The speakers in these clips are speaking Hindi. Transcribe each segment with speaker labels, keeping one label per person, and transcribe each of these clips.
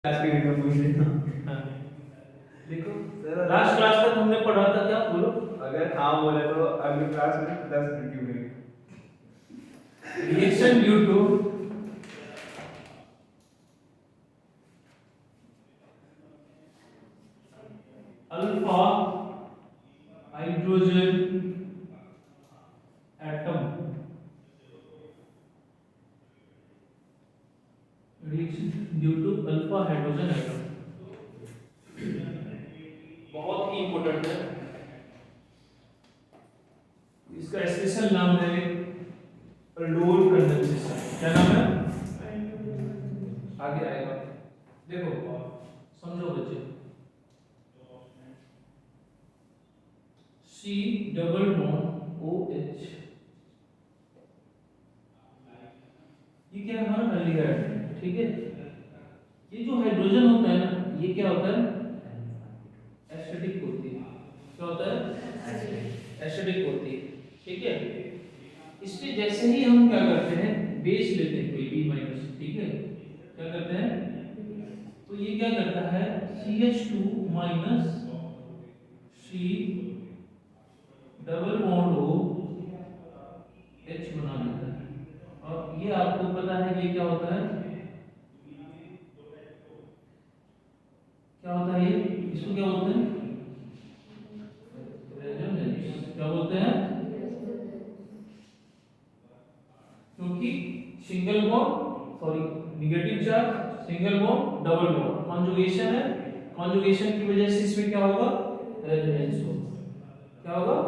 Speaker 1: क्लास की वीडियो पूछ लेना।
Speaker 2: हाँ देखो लास्ट क्लास तक हमने पढ़ा था क्या बोलो।
Speaker 1: अगर हाँ बोले तो अगली क्लास में 10 मिनट की break.
Speaker 2: Reaction due to alpha hydrogen atom reaction due to alpha hydrogen atom बहुत ही इंपॉर्टेंट है। इसका स्पेशल नाम है अल्डोल कंडेंसेशन। क्या नाम है? आगे आएगा देखो समझो बच्चे। C double bond O H ये क्या है हमारा एल्डिहाइड है, ठीक है। ये जो हाइड्रोजन होता है ना ये क्या होता है एसिडिक होती है। क्या होता है एसिडिक होती है, ठीक है। इस पे जैसे ही हम क्या करते हैं बेस लेते हैं कोई भी माइनस, ठीक है। क्या करते हैं तो ये क्या करता है CH2 minus C double bond O H बना देता है। और ये आपको पता है ये क्या होता है, क्या होता है ये, इसको क्या बोलते हैं रेजोनेंस। क्या बोलते हैं क्योंकि single bond sorry negative charge single bond double bond conjugation है। कॉन्जुगेशन की वजह से इसमें क्या होगा रेजोनेंस होगा। क्या होगा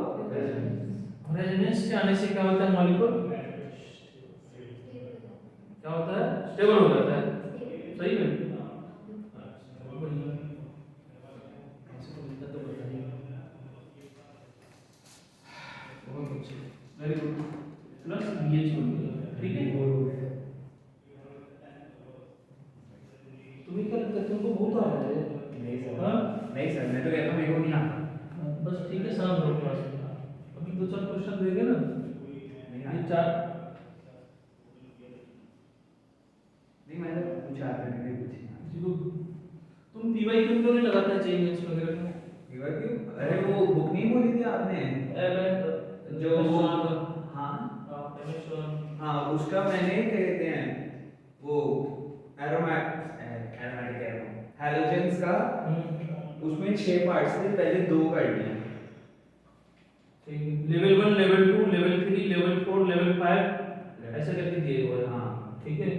Speaker 2: रेजोनेंस के आने से क्या होता है मॉलिक्यूल क्या होता है स्टेबल हो जाता है। सही है वेरी गुड प्लस BH बन गया, ठीक है। तुम्हें क्या लगता है तुमको बहुत आ रहा है?
Speaker 1: नहीं सर,
Speaker 2: हाँ
Speaker 1: नहीं सर, मैं तो कहता हूँ मेरे को नहीं आता।
Speaker 2: बस ठीक है शाम को क्लास में अभी दो चार क्वेश्चन देंगे ना
Speaker 1: नहीं
Speaker 2: ये
Speaker 1: आता।
Speaker 2: चार
Speaker 1: नहीं मैंने पूछा आता है, मैंने पूछी ना।
Speaker 2: देखो तुम पीवाई क्यों नहीं लगाता है चेंज वगैरह में।
Speaker 1: युवा क्यों? अरे वो बुक नहीं बोली थी आपने जो वो, हाँ हाँ उसका मैंने क्या कहते हैं वो एरोमेटिक हैलोजेंस का उसमें 6 पार्ट्स थे, पहले 2 कर दिए।
Speaker 2: Level 1 level 2 level 3 level 4 level 5 ऐसे करके दिए हुए हैं,
Speaker 1: हाँ
Speaker 2: ठीक है।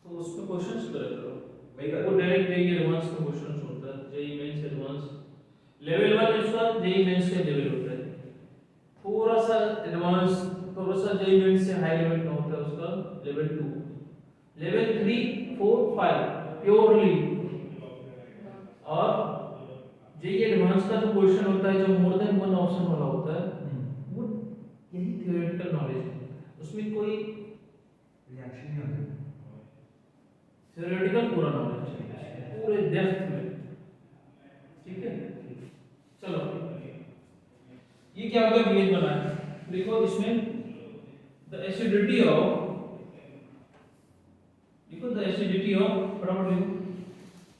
Speaker 2: तो उसमें क्वेश्चंस करा करो
Speaker 1: वही
Speaker 2: वो
Speaker 1: कर।
Speaker 2: डायरेक्ट जेईई एडवांस का क्वेश्चंस होता है। जेईई मेंस एडवांस लेवल 1 इसका जेईई मेंस का लेवल होता है। थोड़ा सा एडवांस थोड़ा सा जेईई मेंस से हाई लेवल का होता है उसका लेवल 2 लेवल 3 4 5 प्योरली। और जेईई एडवांस का जो क्वेश्चन होता है जो मोर देन वन ऑप्शन वाला होता है वो यही थ्योरेटिकल नॉलेज है, उसमें कोई
Speaker 1: रिएक्शन नहीं होता।
Speaker 2: थ्योरेटिकल पूरा नॉलेज है पूरे डेप्थ में, ठीक है। चलो ये क्या होगा बीएच बना है देखो इसमें द एसिडिटी ऑफ देखो द एसिडिटी ऑफ फटाफट लिखो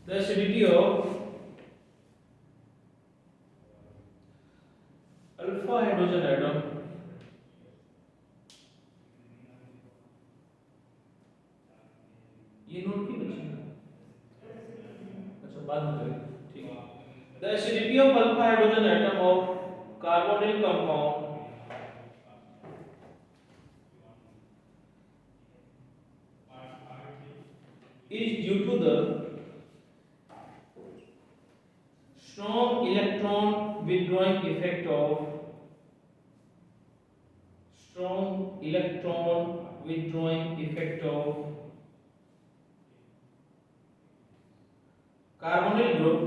Speaker 2: the acidity of alpha hydrogen atom ये नोट की बच्ची अच्छा बाद में करेंगे, ठीक है। The acidity of alpha hydrogen atom of carbonyl compound is due to the strong electron withdrawing effect of carbonyl group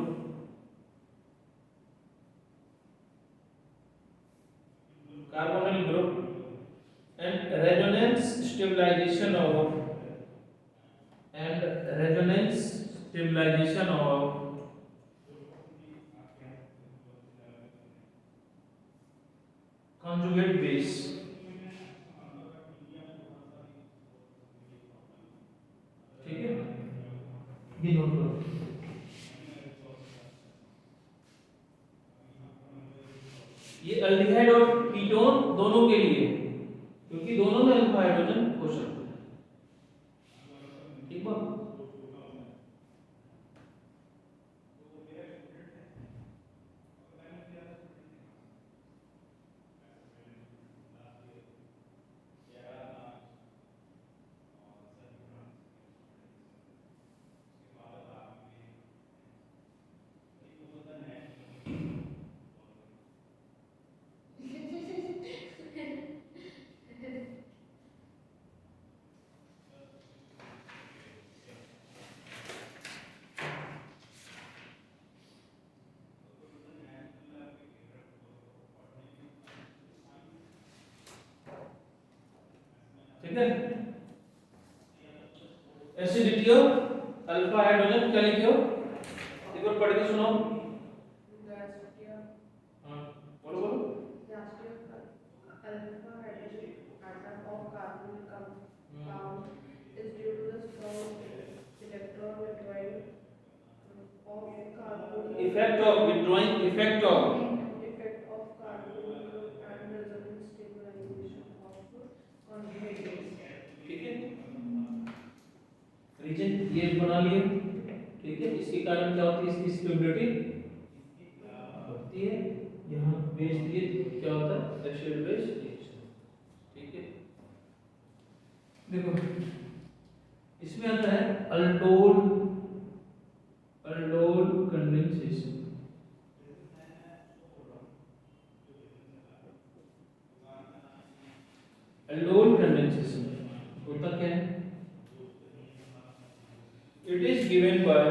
Speaker 2: and resonance stabilization of conjugate base, ठीक है। ये ये नोट करो, ये अल्डिहाइड और कीटोन दोनों के लिए, क्योंकि दोनों में अल्फा हाइड्रोजन हो सकते हैं। ठीक बात। ठीक है, एसिडिटी ऑफ अल्फा हाइड्रोजन क्या लिखे हो, एक बार पढ़ के सुनाओ। हाँ बोलो बोलो।
Speaker 3: Alpha hydrogen atom of carbon compound is due to the strong electron withdrawing of carbon
Speaker 2: effect of withdrawing effect of
Speaker 3: carbon group and resultant stabilization of conjugates.
Speaker 2: ठीक है, रीजन ये बना लिए। ठीक है, इसके कारण क्या होती है, इसकी स्टेबिलिटी बढ़ती है। यहाँ बेस दिए तो क्या होता है, एसिड बेस रिएक्शन। ठीक है, देखो इसमें आता है अल्डोल कंडेंसेशन। अल्डोल कंडेंसेशन होता क्या है, it is given by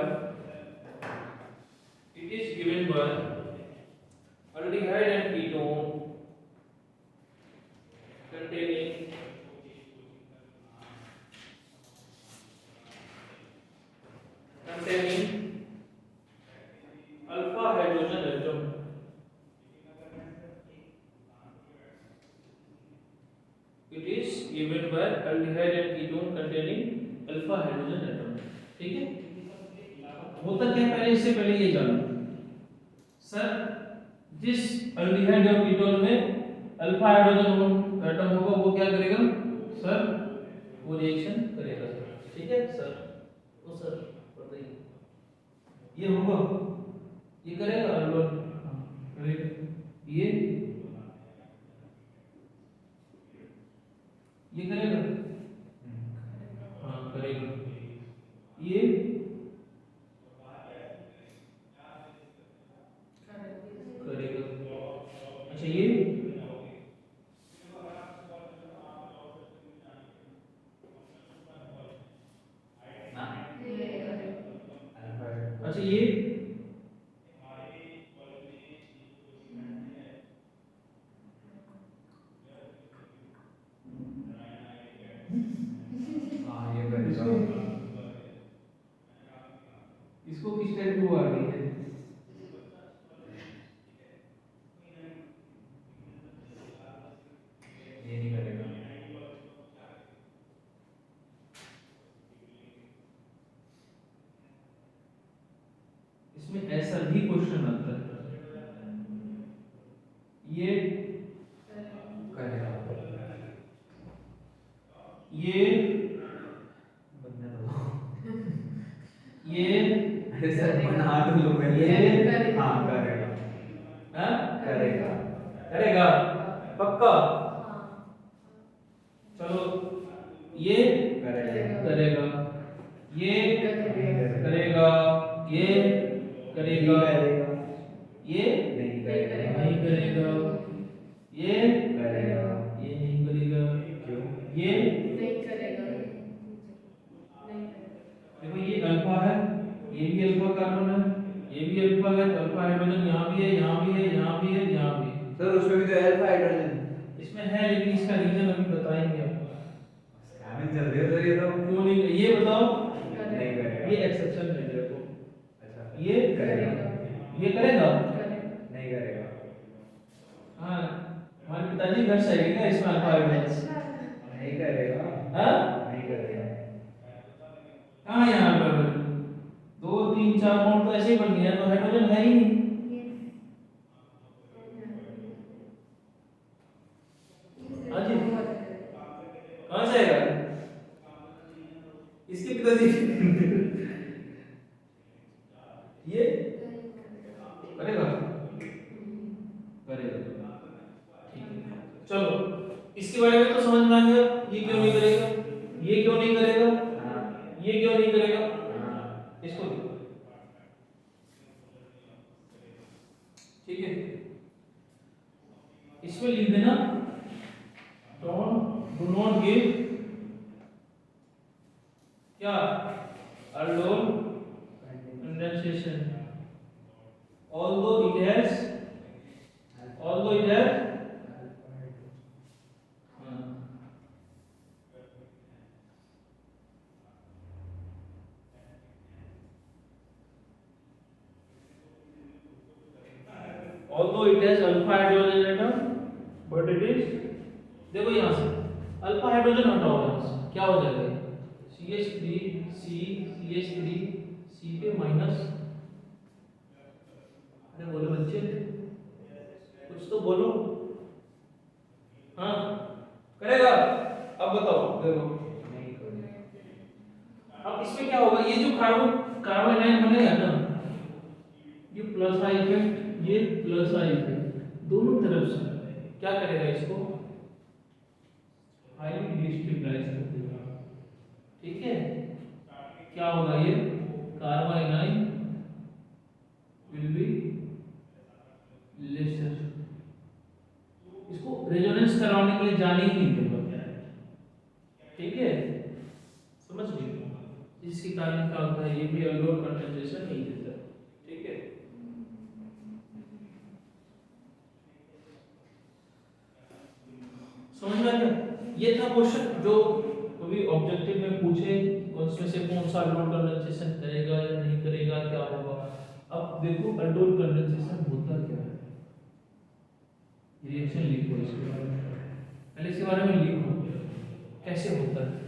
Speaker 2: aldehyde and ketone containing alpha hydrogen atom. It is given by aldehyde and ketone containing alpha hydrogen atom. ठीक है, होता क्या है, पहले इससे पहले ये जानो सर, जिस अल्डिहाइड और कीटोन में अल्फा हाइड्रोजन एटम होगा वो क्या करेगा सर, वो रिएक्शन करेगा सर। ठीक है सर, वो सर बताइए, ये होगा, ये करेगा अल्डोल, करेगा, ये करेगा, हाँ करेगा, ये करेगा। अच्छा ये अच्छा ये
Speaker 1: हाँ ये करेगा।
Speaker 2: इसको किस टाइप की वो आ गई है,
Speaker 1: ये नहीं करेगा।
Speaker 2: इसमें ऐसा भी क्वेश्चन आता है, ये
Speaker 1: करेगा।
Speaker 2: ये
Speaker 1: बनने दो।
Speaker 2: ये
Speaker 1: अरे सर बना तो लो पहले।
Speaker 2: ये
Speaker 1: हाँ करेगा।
Speaker 2: हाँ
Speaker 1: करेगा।
Speaker 2: करेगा पक्का। चलो ये
Speaker 1: करेगा।
Speaker 2: करेगा, ये
Speaker 1: करेगा।
Speaker 2: करेगा, ये करेगा, ये
Speaker 1: नहीं करेगा।
Speaker 2: नहीं करेगा, ये
Speaker 1: करेगा।
Speaker 2: ये नहीं करेगा,
Speaker 1: क्यों?
Speaker 2: ये
Speaker 3: नहीं करेगा, नहीं करेगा।
Speaker 2: देखो ये अल्फा है, ये भी अल्फा कार्बन है, ये भी अल्फा है, अल्फा हाइड्रोजन यहाँ भी है, यहाँ भी है, यहाँ भी है, यहाँ भी है।
Speaker 1: सर उसमें भी तो अल्फा हाइड्रोजन
Speaker 2: इसमें है, लेकिन इसका रीजन अभी बताएंगे आपको।
Speaker 1: स्कैमिंग चल रही है सर ये तो।
Speaker 2: क्यों नहीं, ये बताओ।
Speaker 1: नहीं करेगा।
Speaker 2: ये एक्सेप्शन है देखो,
Speaker 1: अच्छा
Speaker 2: ये
Speaker 1: करेगा।
Speaker 2: ये करेगा,
Speaker 1: नहीं करेगा।
Speaker 2: हाँ हमारे पिताजी घर से आएंगे इसमें अल्फा हाइड्रोजन,
Speaker 1: नहीं करेगा।
Speaker 2: हाँ
Speaker 1: नहीं करेगा।
Speaker 2: हाँ यहाँ पर 3 4 बॉन्ड तो ऐसे ही बन गया, तो हाइड्रोजन है ही नहीं। हाँ जी, कहाँ से आएगा? इसके पिताजी ये करेगा करेगा, ठीक है। चलो इसके बारे में तो समझ में आ गया, ये क्यों नहीं करेगा, ये क्यों नहीं करेगा, ये क्यों नहीं करेगा, इसको ठीक है। इसमें लिख देना डू नॉट गिव क्या aldol condensation although it has although it has alpha hydrogen atom but it is, देखो यहाँ से अल्फा हाइड्रोजन हटाओ, यहाँ से क्या हो जाएगा, CH3 C पे माइनस, अरे बोलो बच्चे कुछ तो बोलो, हाँ करेगा, अब बताओ देखो। अब इसमें क्या होगा, ये जो कार्बन आयन बनेगा ना, ये प्लस आई इफेक्ट, ये प्लस आई इफेक्ट, दोनों तरफ से क्या करेगा, इसको हाईली डिस्टेबलाइज कर देगा, ठीक है। क्या होगा, ये carbon ion will be lesser, इसको रेजोनेंस करवाने के लिए जाने ही नहीं देगा, ठीक है, समझ गए। इसके कारण क्या होता है, ये भी अल्डोल कंडेंसेशन नहीं देता, ठीक है। समझ में आ गया, ये था क्वेश्चन जो कभी ऑब्जेक्टिव में पूछे, उसमें से कौन सा अल्डोल कंडेंसेशन करेगा या नहीं करेगा, क्या होगा। अब देखो अल्डोल कंडेंसेशन होता क्या है, रिएक्शन लिखो इसके बारे में, पहले इसके बारे में लिखो कैसे होता है।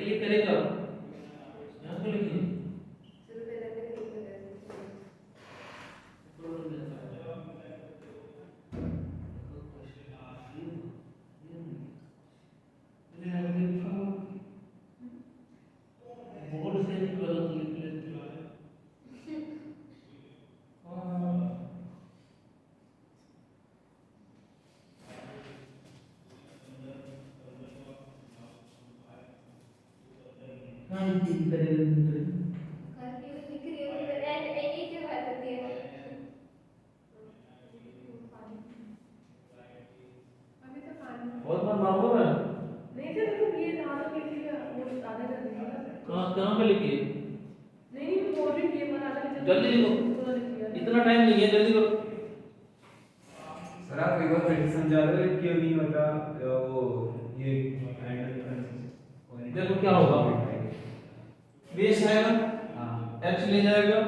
Speaker 2: ये करेगा, यहाँ पे लिखिए बोर्ड से गलत लिख लेते हैं। बहुत बार मांगो मैं
Speaker 3: नहीं थे, मतलब ये आधा लिख लिया, वो आधा कर दिया ना।
Speaker 2: कहाँ पे लिखिए,
Speaker 3: नहीं वो बोल रही थी, मैं आधा लिख दिया,
Speaker 2: जल्दी लिखो,
Speaker 3: पूरा लिख लिया।
Speaker 2: इतना टाइम नहीं है, जल्दी करो।
Speaker 1: सर आप एक बार फिर से समझा दो क्यों नहीं होता वो ये
Speaker 2: देखो क्या होगा, बेस आएगा,
Speaker 1: हाँ
Speaker 2: H ले जाएगा,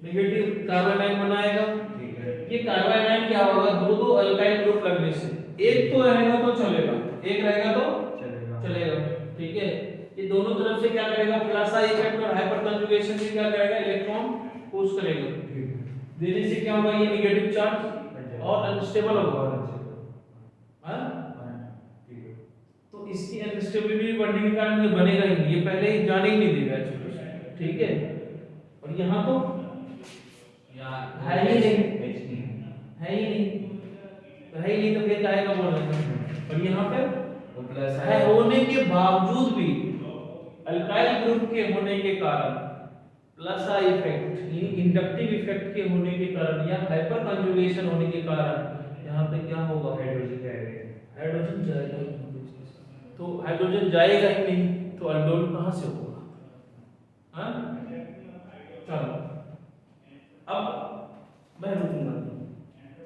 Speaker 2: नेगेटिव कार्बन आयन बनाएगा,
Speaker 1: ठीक है।
Speaker 2: ये कार्बन आयन क्या होगा, दो अल्काइल ग्रुप लगने से एक तो रहेगा तो चलेगा, एक रहेगा तो चलेगा, ठीक है। ये दोनों तरफ से क्या करेगा, प्लस आई इफेक्ट और हाइपर कंजुगेशन से क्या करेगा, इलेक्ट्रॉन पुश करेगा, देने से क्या होगा, ये नेगेटिव चार्ज और अनस्टेबल होगा, हां
Speaker 1: ठीक है।
Speaker 2: तो इसकी अनस्टेबिलिटी बढ़ने के कारण ये बनेगा ही नहीं, ये पहले ही जाने ही नहीं देगा, ठीक है। और यहाँ तो है ही नहीं, है ही नहीं, तो है ही नहीं, तो फिर काहे का बोल रहे हैं। और यहाँ पे
Speaker 1: वो प्लस
Speaker 2: है होने के बावजूद भी अल्काइल ग्रुप के होने के कारण प्लस आई इफेक्ट यानी इंडक्टिव इफेक्ट के होने के कारण या हाइपर कंजुगेशन होने के कारण यहाँ पे क्या होगा,
Speaker 1: हाइड्रोजन जाएगा।
Speaker 2: हाइड्रोजन जाएगा ही नहीं। तो हाइड्रोजन जाएगा ही नहीं तो अल्डोल कहाँ से होगा? हाँ चलो अब मैं रुकूंगा,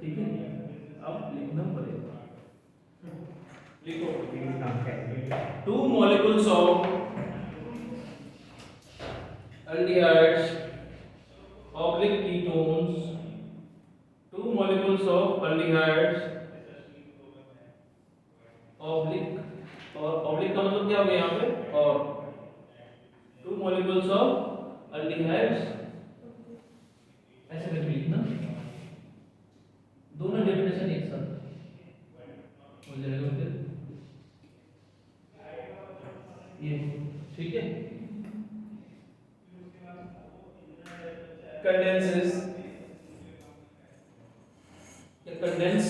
Speaker 2: ठीक है? अब लिखना पड़ेगा, लिखो 2 molecules of aldehydes oblique ketones, 2 molecules of aldehydes oblique, और oblique का मतलब क्या हो गया यहाँ पे, और 2 molecules of aldehydes, ऐसे करके लिखना, दोनों डेफिनेशन एक साथ हो जाएगा फिर ये, ठीक है? Condenses, condense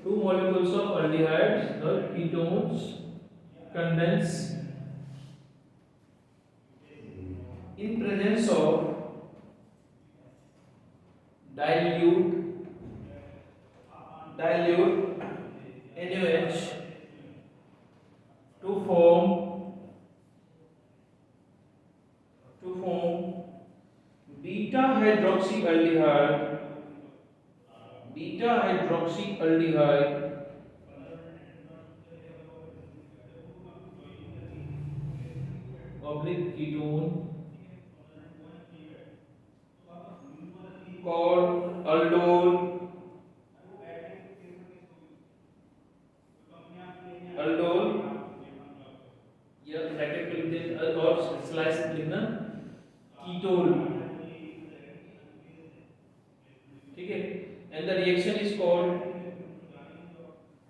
Speaker 2: 2 molecules of aldehydes or ketones condense in presence of dilute NaOH to form beta hydroxyaldehyde oblique ketone called aldol या ब्रैकेट में लिख दे और स्लाइस लिखना कीटोल, ठीक है? And the reaction is called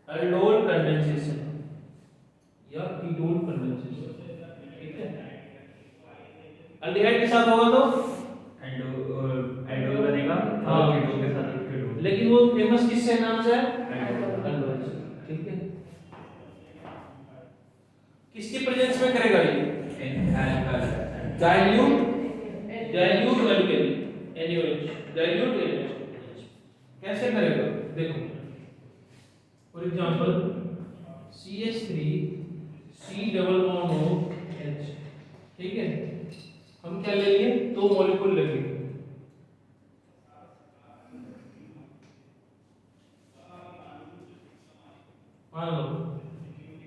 Speaker 2: aldol condensation या कीटोन कंडेंसेशन, ठीक है? अल्डिहाइड के साथ होगा तो
Speaker 1: एंडोल बनेगा,
Speaker 2: हाँ
Speaker 1: कीटोन के साथ कीटोन,
Speaker 2: लेकिन वो फेमस किससे नाम से है?
Speaker 1: एंडोल।
Speaker 2: ठीक है? किसकी प्रेजेंस में करेगा ये? Dilute alkali NaOH, dilute NaOH कैसे करेगा? देखो for example CH3 C double bond OH, ठीक है? हम क्या लेंगे? 2 मॉलिक्यूल लेंगे,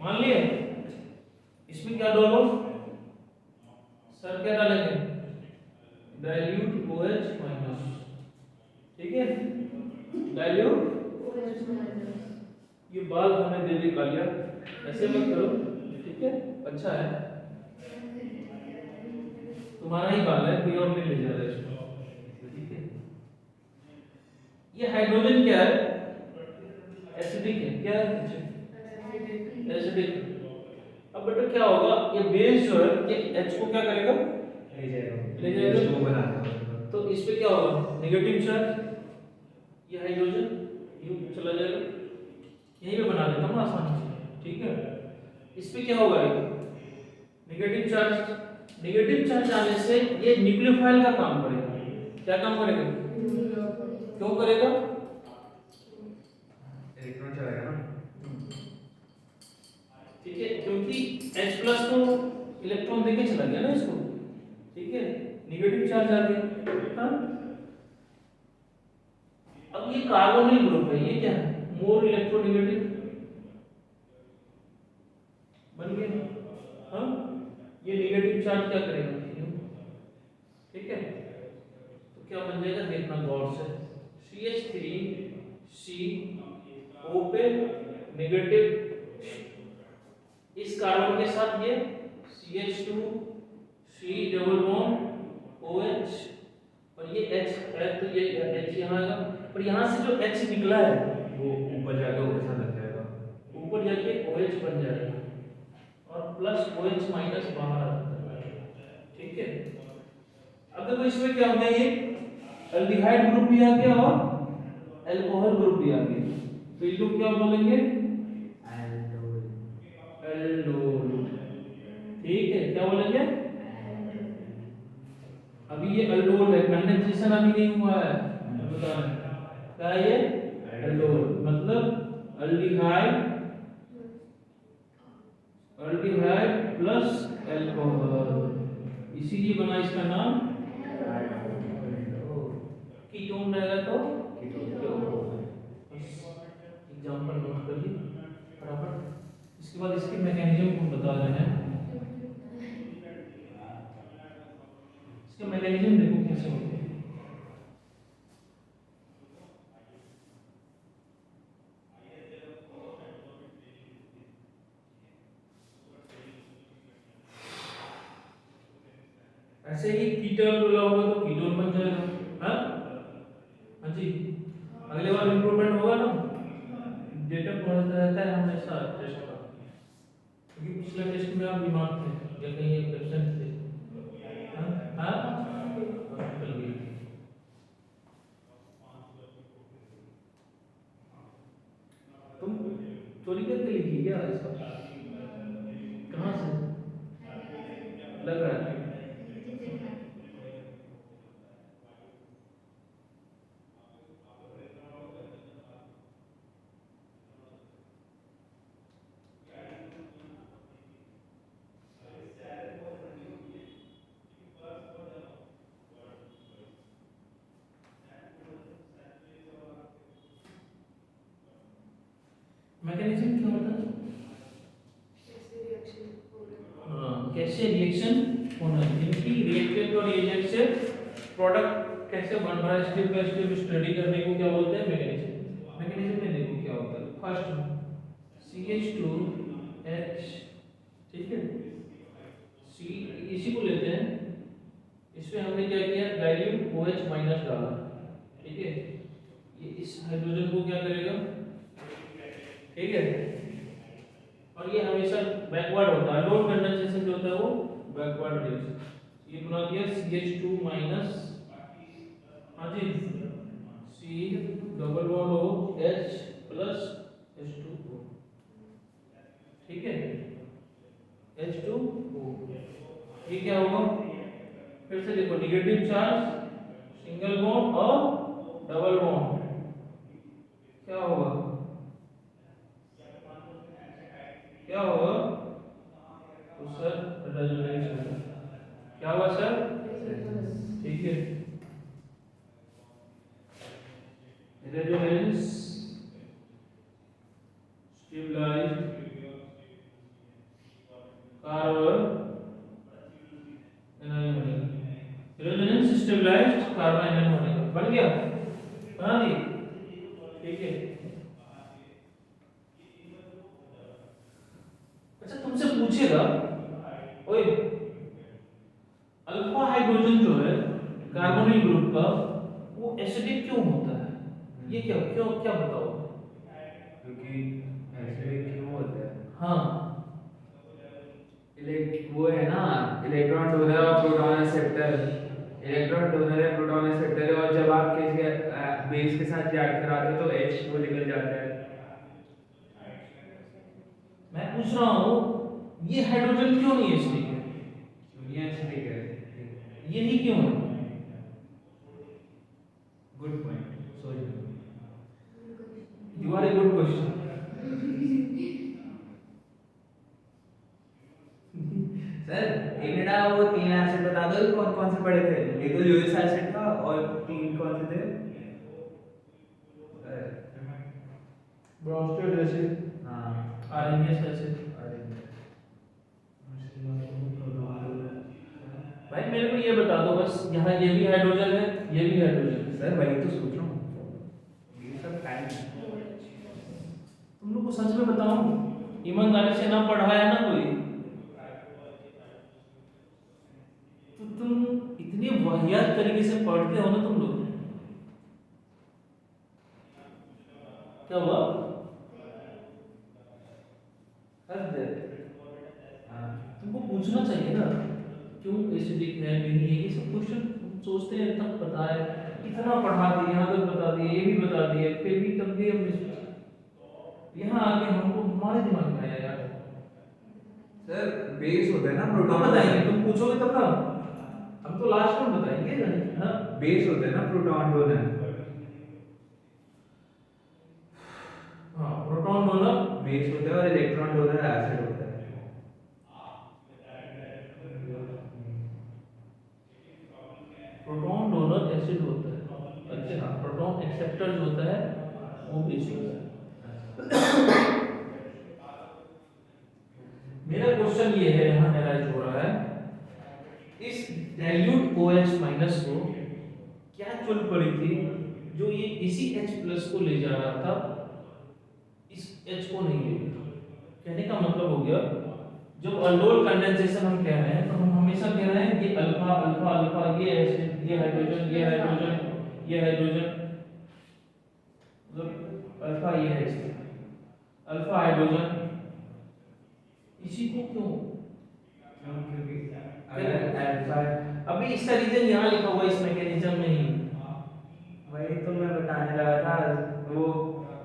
Speaker 2: मान लिए, इसमें क्या डालो सर, क्या डालेंगे? डाइल्यूट OH माइनस, ठीक है? डाइल्यूट ये बाल होने दे दी कालिया, ऐसे मत करो, ठीक है? अच्छा है, तुम्हारा ही बाल है, कोई और नहीं ले जा रहा है इसको, ठीक है? ये हाइड्रोजन क्या है? एसिडिक है, क्या है? एसिडिक। अब बेटा क्या होगा, ये बेस जो है ये H को क्या करेगा? ले जाएगा, तो इस पे क्या होगा? नेगेटिव चार्ज, ये हाइड्रोजन यूं चला जाएगा, यहीं पे बना देता हूं आसानी से, ठीक है? इस पे क्या होगा? नेगेटिव चार्ज आने से ये न्यूक्लियोफाइल का काम करेगा, क्या काम करेगा? क्यों करेगा?
Speaker 1: इलेक्ट्रॉन चलाएगा ना,
Speaker 2: ठीक है? क्योंकि H+ तो इलेक्ट्रॉन देके चला गया ना इसको, ठीक है? नेगेटिव चार्ज आ गया, हाँ? अब ये कार्बोनिल ग्रुप है, ये क्या है? मोर इलेक्ट्रोनेगेटिव बन गया, हाँ? ये नेगेटिव चार्ज क्या करेगा? ठीक है? तो क्या बन जाएगा? देखना गौर से, CH3CO पे नेगेटिव, इस कार्बन के साथ ये CH2C डबल बॉन्ड OH, और ये H है तो ये H यहाँ आएगा, और यहाँ से जो H निकला है
Speaker 1: वो ऊपर जाके उसके साथ लग जाएगा,
Speaker 2: ऊपर जाके OH बन जाएगा और प्लस OH माइनस बाहर आ जाता है, ठीक है? अब देखो इसमें क्या हो गया, ये अल्डिहाइड ग्रुप भी आ गया और अल्कोहल ग्रुप भी आ गया, तो ये लोग क्या बोलेंगे? कंडीशन अभी नहीं हुआ है, बता रहे हैं क्या है ये एल्डोल, मतलब अल्डिहाइड प्लस अल्कोहल, इसीलिए बना इसका नाम कीटोन रहेगा तो एग्जांपल नोट करिए फटाफट। इसके बाद इसके मैकेनिज्म को बता रहे हैं, इसका मैकेनिज्म देखो कैसे होता है। ऐसे ही कीटोन बोला होगा तो कीटोन बन जाएगा, हाँ हाँ जी। अगले बार इंप्रूवमेंट होगा ना, डेटा पढ़ता रहता है हमेशा टेस्ट का, क्योंकि पिछले टेस्ट में आप बीमार थे या कहीं एब्सेंट थे, हाँ हॉस्पिटल गए थे। तुम चोरी करके लिखी क्या इसका, कहाँ से लग रहा है? मैकेनिज्म क्या होता है? कैसे रिएक्शन होना है, इनकी रिएक्टेंट और रिएजेंट से प्रोडक्ट कैसे बन रहा है, स्टेप बाय स्टेप स्टडी करने को क्या बोलते हैं मैकेनिज्म। मैकेनिज्म में देखो क्या होता है, फर्स्ट CH2H, ठीक है, C इसी को लेते हैं, इसमें हमने क्या किया, डाइल्यूट OH माइनस डाला, ठीक है, ये इस हाइड्रोजन को क्या करेगा, ठीक है, और ये हमेशा बैकवर्ड होता है, लोड कंडेंसेशन जो होता है वो बैकवर्ड रिएक्शन, ये बना दिया CH2 माइनस, हाँ जी, C double bond OH plus H2O, ठीक है, H2O, ये क्या होगा, फिर से देखो निगेटिव चार्ज, सिंगल बॉन्ड और डबल बॉन्ड, क्या होगा, क्या होगा, तो सर रेजोनेंस होगा, क्या हुआ सर, ठीक है, रेजोनेंस स्टेबलाइज्ड कार्बन एनायन बनेगा, रेजोनेंस स्टेबलाइज्ड कार्बन एनायन बनेगा, बन गया, बना दी, ठीक है। अच्छा तुमसे पूछेगा, ओए अल्फा हाइड्रोजन जो है कार्बोनिल ग्रुप का, वो एसिडिक क्यों होता है, ये क्या क्यों, क्या बताओ,
Speaker 1: क्योंकि एसिडिक क्यों होता है,
Speaker 2: हाँ
Speaker 1: वो है ना, इलेक्ट्रॉन डोनर और प्रोटॉन एक्सेप्टर, इलेक्ट्रॉन डोनर है प्रोटॉन एक्सेप्टर है, और जब आप किसी बेस के साथ रिएक्ट कराते हो तो H वो निकल जाता है।
Speaker 2: मैं पूछ रहा हूँ ये हाइड्रोजन क्यों नहीं एसिडिक है,
Speaker 1: ये एसिडिक है,
Speaker 2: यही क्यों है,
Speaker 1: good point, sorry,
Speaker 2: you are a good question.
Speaker 1: Sir इनडा वो 3 एसिड बता दो कौन कौन से पड़े थे, एक तो ल्यूइस एसिड था और 3 कौन से थे,
Speaker 2: ब्रोस्टेड एसिड,
Speaker 1: हाँ
Speaker 2: आरएनएस एसिड, भाई मेरे को ये बता दो बस, यहाँ ये भी हाइड्रोजन है, ये भी हाइड्रोजन है,
Speaker 1: सर वही तो सोच रहा हूँ, ये सब टाइम
Speaker 2: तुम लोग को सच में बताऊं, ईमानदारी से ना पढ़ा है ना कोई, तो तुम इतनी वाहियात तरीके से पढ़ते हो ना तुम लोग, क्या हुआ, तुमको पूछना चाहिए ना क्यों एसिडिक है नहीं है, ये सब क्वेश्चन सोचते हैं तब पता है, इतना पढ़ा दिए, यहाँ तक बता दिए, ये भी बता दिए, फिर भी तब भी हम यहाँ आके हमको हमारे दिमाग में आया यार,
Speaker 1: सर बेस होता है ना
Speaker 2: तो
Speaker 1: प्रोटॉन,
Speaker 2: बताएंगे तुम पूछोगे तब ना, हम तो लास्ट में बताएंगे हाँ।
Speaker 1: बेस होते हैं ना प्रोटॉन डोनर।
Speaker 2: हाँ प्रोटॉन डोनर
Speaker 1: बेस होता है और इलेक्ट्रॉन डोनर एसिड होता है।
Speaker 2: प्रोटॉन डोनर एसिड होता है। अच्छा हाँ, प्रोटॉन एक्सेप्टर जो होता है वो बेस होता है। मेरा क्वेश्चन ये है, यहाँ एनालाइज हो रहा है, इस डाइल्यूट OH माइनस को क्या चुन पड़ी थी जो ये इसी H प्लस को ले जा रहा था, इस H को नहीं ले गया। कहने का मतलब हो गया, जब अल्डोल कंडेंसेशन हम कह रहे हैं तो हम हमेशा कह रहे हैं कि अल्फा अल्फा अल्फा, ये एसिड, ये हाइड्रोजन, ये हाइड्रोजन, ये हाइड्रोजन, मतलब अल्फा ये है इसमें अल्फा हाइड्रोजन, इसी को क्यों अभी इसका रीजन यहाँ लिखा हुआ इस मैकेनिज्म में ही।
Speaker 1: वही तो मैं बताने लगा था, वो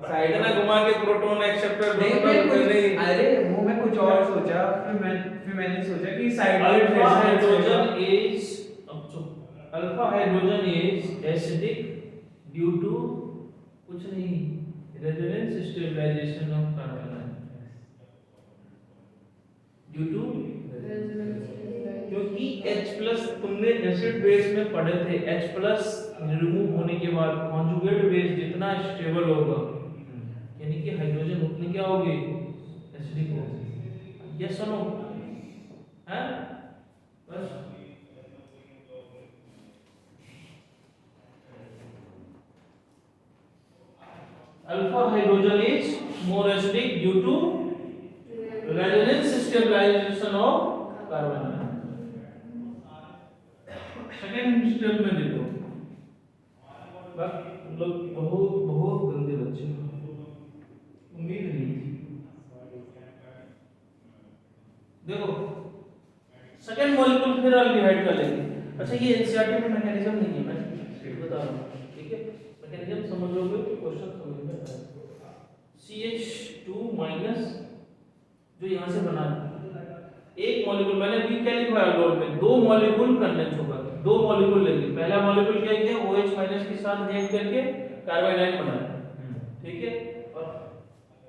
Speaker 2: साइड ना घुमा के प्रोटॉन एक्सेप्टर
Speaker 1: नहीं मैं कुछ, अरे वो मैं कुछ और सोचा, फिर मैंने सोचा कि साइड
Speaker 2: अल्फा हाइड्रोजन इज, अब चुप, alpha hydrogen is acidic due to कुछ नहीं, resonance stabilization of carbon due to, क्योंकि H प्लस तुमने एसिड बेस में पढ़े थे, H प्लस रिमूव होने के बाद कॉन्जुगेट बेस जितना स्टेबल होगा, यानी कि हाइड्रोजन उतनी क्या होगी, एसिडिक होगी। यस और नो, हैं? बस alpha hydrogen is more acidic due to resonance stabilization of carbon. Second step में देखो, बस लोग बहुत बहुत गंदे बच्चे, उम्मीद नहीं थी। देखो सेकंड मॉलिक्यूल फिर अल्डिहाइड का लेंगे। अच्छा ये एनसीईआरटी में मैकेनिज्म नहीं है, मैं बता रहा हूँ, ठीक है, मैकेनिज्म समझ लोगे तो क्वेश्चन समझ में आएगा। CH2 माइनस जो यहाँ से बना है, एक मॉलिक्यूल, मैंने भी क्या लिखा है अल्डोल में, दो मॉलिक्यूल कंडेंस होगा, दो मॉलिक्यूल लेंगे, पहला मॉलिक्यूल क्या किया, OH माइनस के साथ रिएक्ट करके कार्बन आयन बनाया, ठीक है, और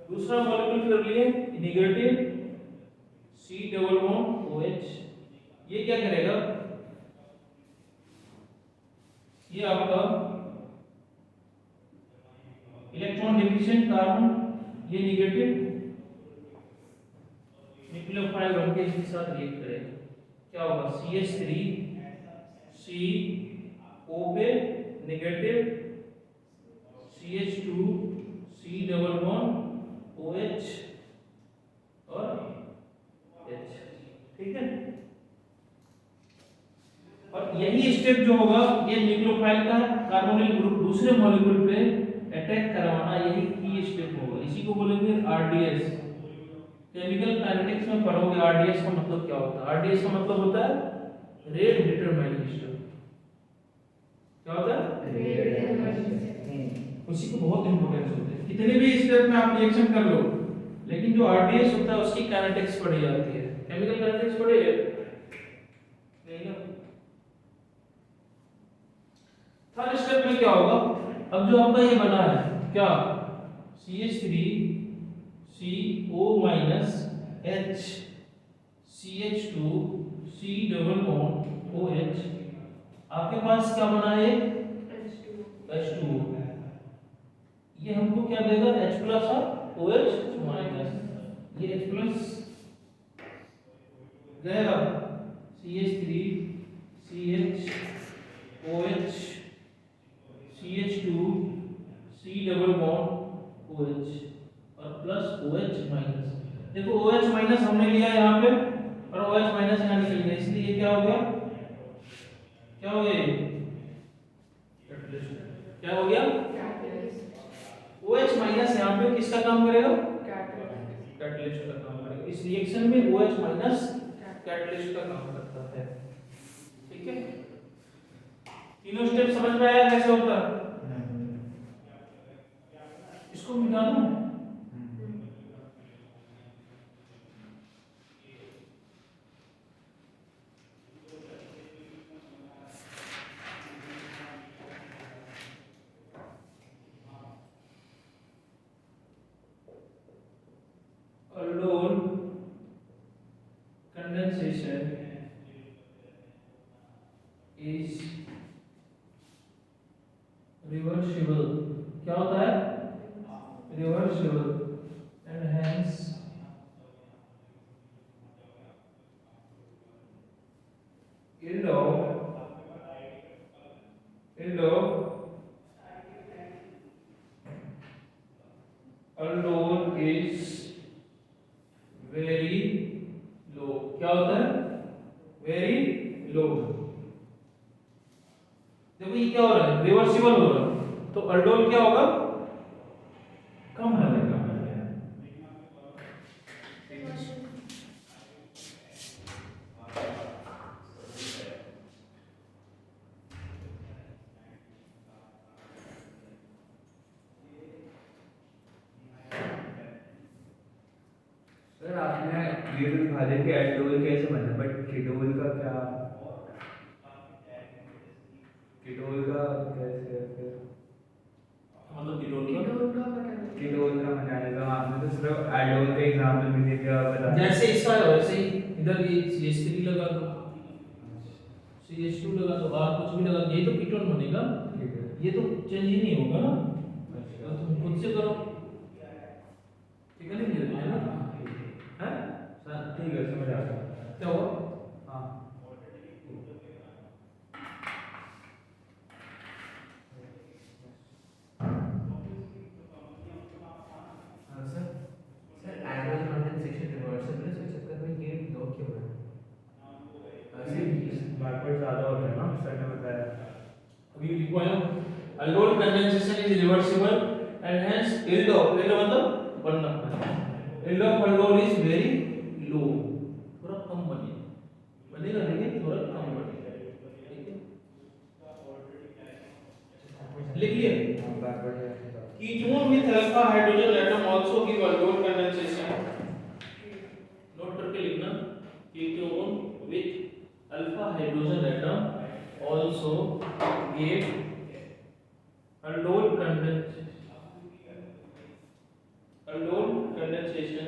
Speaker 2: दूसरा मॉलिक्यूल फिर लिए negative C double bond OH, ये क्या करेगा, ये आपका इलेक्ट्रॉन डिफिशिएंट कार्बन, ये नेगेटिव न्यूक्लियोफाइल बनके इसके साथ रिएक्ट करेगा, क्या होगा, CH3 C O पे negative, CH2 C double bond OH और H, ठीक है। और यही स्टेप जो होगा, ये न्यूक्लियोफाइल का कार्बोनिल ग्रुप दूसरे मॉलिक्यूल पे अटैक करवाना, यही की स्टेप होगा, इसी को बोलेंगे RDS। केमिकल काइनेटिक्स में पढ़ोगे RDS का मतलब क्या होता है, RDS का मतलब होता है रेट डिटरमाइनिंग स्टेप। क्या होता है, उसी को बहुत इंपॉर्टेंस होता है, कितने भी स्टेप में आप रिएक्शन कर लो, लेकिन जो RDS होता है उसकी काइनेटिक्स पढ़ी जाती है। केमिकल काइनेटिक्स पढ़ी है नहीं ना। थर्ड स्टेप में क्या होगा, अब जो आपका ये बना है क्या, CH3 CO minus H CH2 C double bond OH, आपके पास क्या बना है, H2O, ये हमको क्या देगा, H प्लस और OH माइनस, ये H प्लस गया, CH3 CH OH CH2 C double bond OH और प्लस OH माइनस। देखो OH माइनस हमने लिया यहाँ पे और OH माइनस यहाँ निकल गया, इसलिए ये क्या हो गया, क्या हो गया, क्या हो गया, OH माइनस यहाँ पे किसका काम करेगा, कैटलिस्ट का काम करेगा। इस रिएक्शन में OH माइनस कैटलिस्ट का काम करता है, ठीक है। तीनों स्टेप समझ में आया कैसे होता है, इसको मिटा दूं, aldol condensation is reversible. क्या होता है? Reversible, and hence yield of aldol is very low. क्या होता है? Very low. देखो ये क्या हो रहा है? रिवर्सिबल हो रहा है, तो aldol क्या होगा? कम बनेगा.
Speaker 1: सर आपने ये तो दिखा दिया कि एल्डोल कैसे बना, बट कीटोल का क्या, कीटोल का कैसे है फिर?
Speaker 2: मतलब कीटोन
Speaker 1: कीटोल का बनाने का आपने तो सिर्फ एल्डोल का एग्जांपल भी दे दिया, बता
Speaker 2: जैसे इसका है वैसे ही इधर ये CH3 लगा दो, CH2 लगा दो, बाहर कुछ भी लगा दो, ये तो कीटोन बनेगा.
Speaker 1: ठीक है.
Speaker 2: ये तो चेंज ही नहीं होगा ना,
Speaker 1: अच्छा.
Speaker 2: तो तुम खुद से करो. ठीक है नहीं है ना? हैं?
Speaker 1: ठीक है, समझ आ गया.
Speaker 2: क्या हुआ?
Speaker 1: हाँ.
Speaker 4: सर एनुअल कंडेंसेशन रिवर्सिबल है, इस चक्कर में ये लो क्यों है?
Speaker 1: बैकवर्ड ज़्यादा होता है ना, सर ने बताया.
Speaker 2: अभी लिखो है aldol condensation is reversible and hence yield मतलब बनना, yield of aldol is very low. थोड़ा कम बनेगा लेकिन थोड़ा कम बनेगा. ठीक है, लिख लिए.
Speaker 1: बैकवर्ड है.
Speaker 2: Ketone with alpha hydrogen atom also give aldol condensation. Note करके लिखना, ketone with alpha hydrogen atom also give aldol condensation.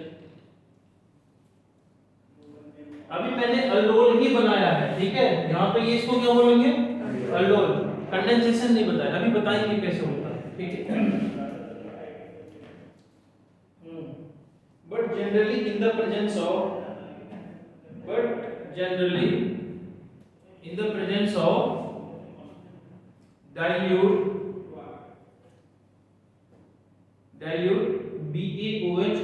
Speaker 2: अभी मैंने aldol ही बनाया है, ठीक है. यहाँ पे ये इसको क्या बोलेंगे? aldol. कंडेंसेशन नहीं बताया, अभी बताएंगे कैसे होता है. ठीक है. But generally in the presence of dilute BaOH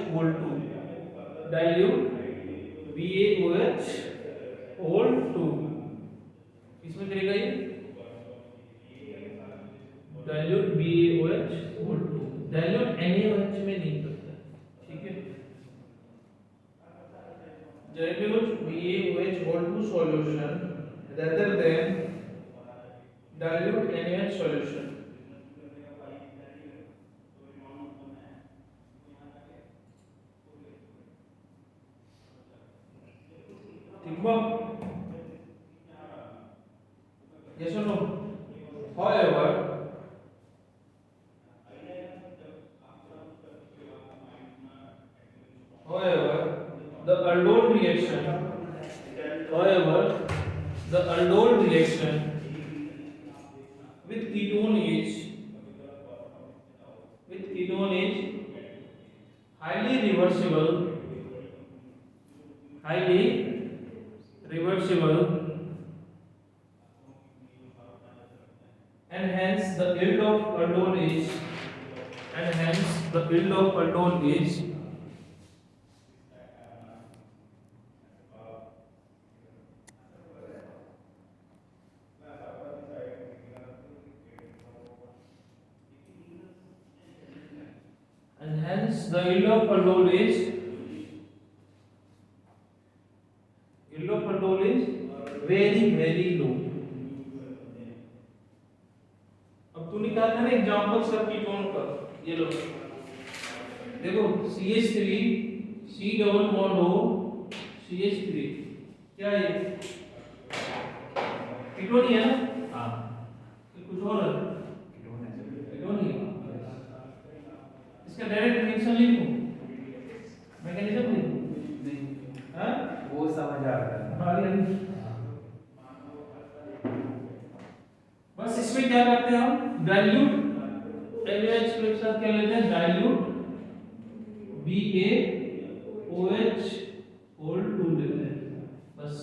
Speaker 2: whole 2, इसमें करेगा ये dilute BaOH whole 2, dilute NaOH में नहीं करता. ठीक है, dilute BaOH whole 2 solution rather than dilute NaOH solution. ठीक है. Yes or no? However, the aldol reaction with ketone is highly reversible and hence the yield of aldol is very very low. अब तूने कहा था ना एग्जांपल सब कीटोन का, ये लो देखो CH3 C double bond O CH3, क्या है ये? कीटोन ही है ना?
Speaker 1: हाँ.
Speaker 2: कुछ और है? कीटोन ही है. इसका डायरेक्ट रिएक्शन लिखो, मैकेनिज्म
Speaker 1: नहीं,
Speaker 2: हाँ
Speaker 1: वो समझ आ रहा है।
Speaker 2: आगे बस इसमें क्या करते हैं हम डाइल्यूट NaOH के साथ क्या लेते हैं डाइल्यूट BaOH होल 2 लेते हैं बस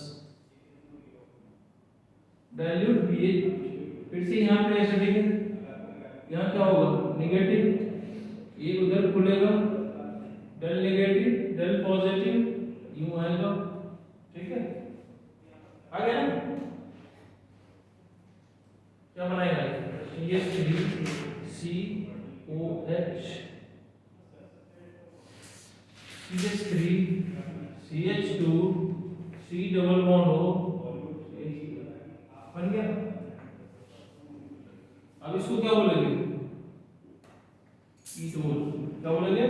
Speaker 2: डाइल्यूट BA फिर से यहाँ पे ऐसे देखें यहाँ क्या होगा नेगेटिव ये उधर खुलेगा डेल नेगेटिव डेल पॉजिटिव यूं आएगा ठीक है आ गया ना क्या बनाएगा CH3COH CH3 CH2 C double bond हो बन गया अब इसको क्या बोलेंगे कीटोन क्या बोलेंगे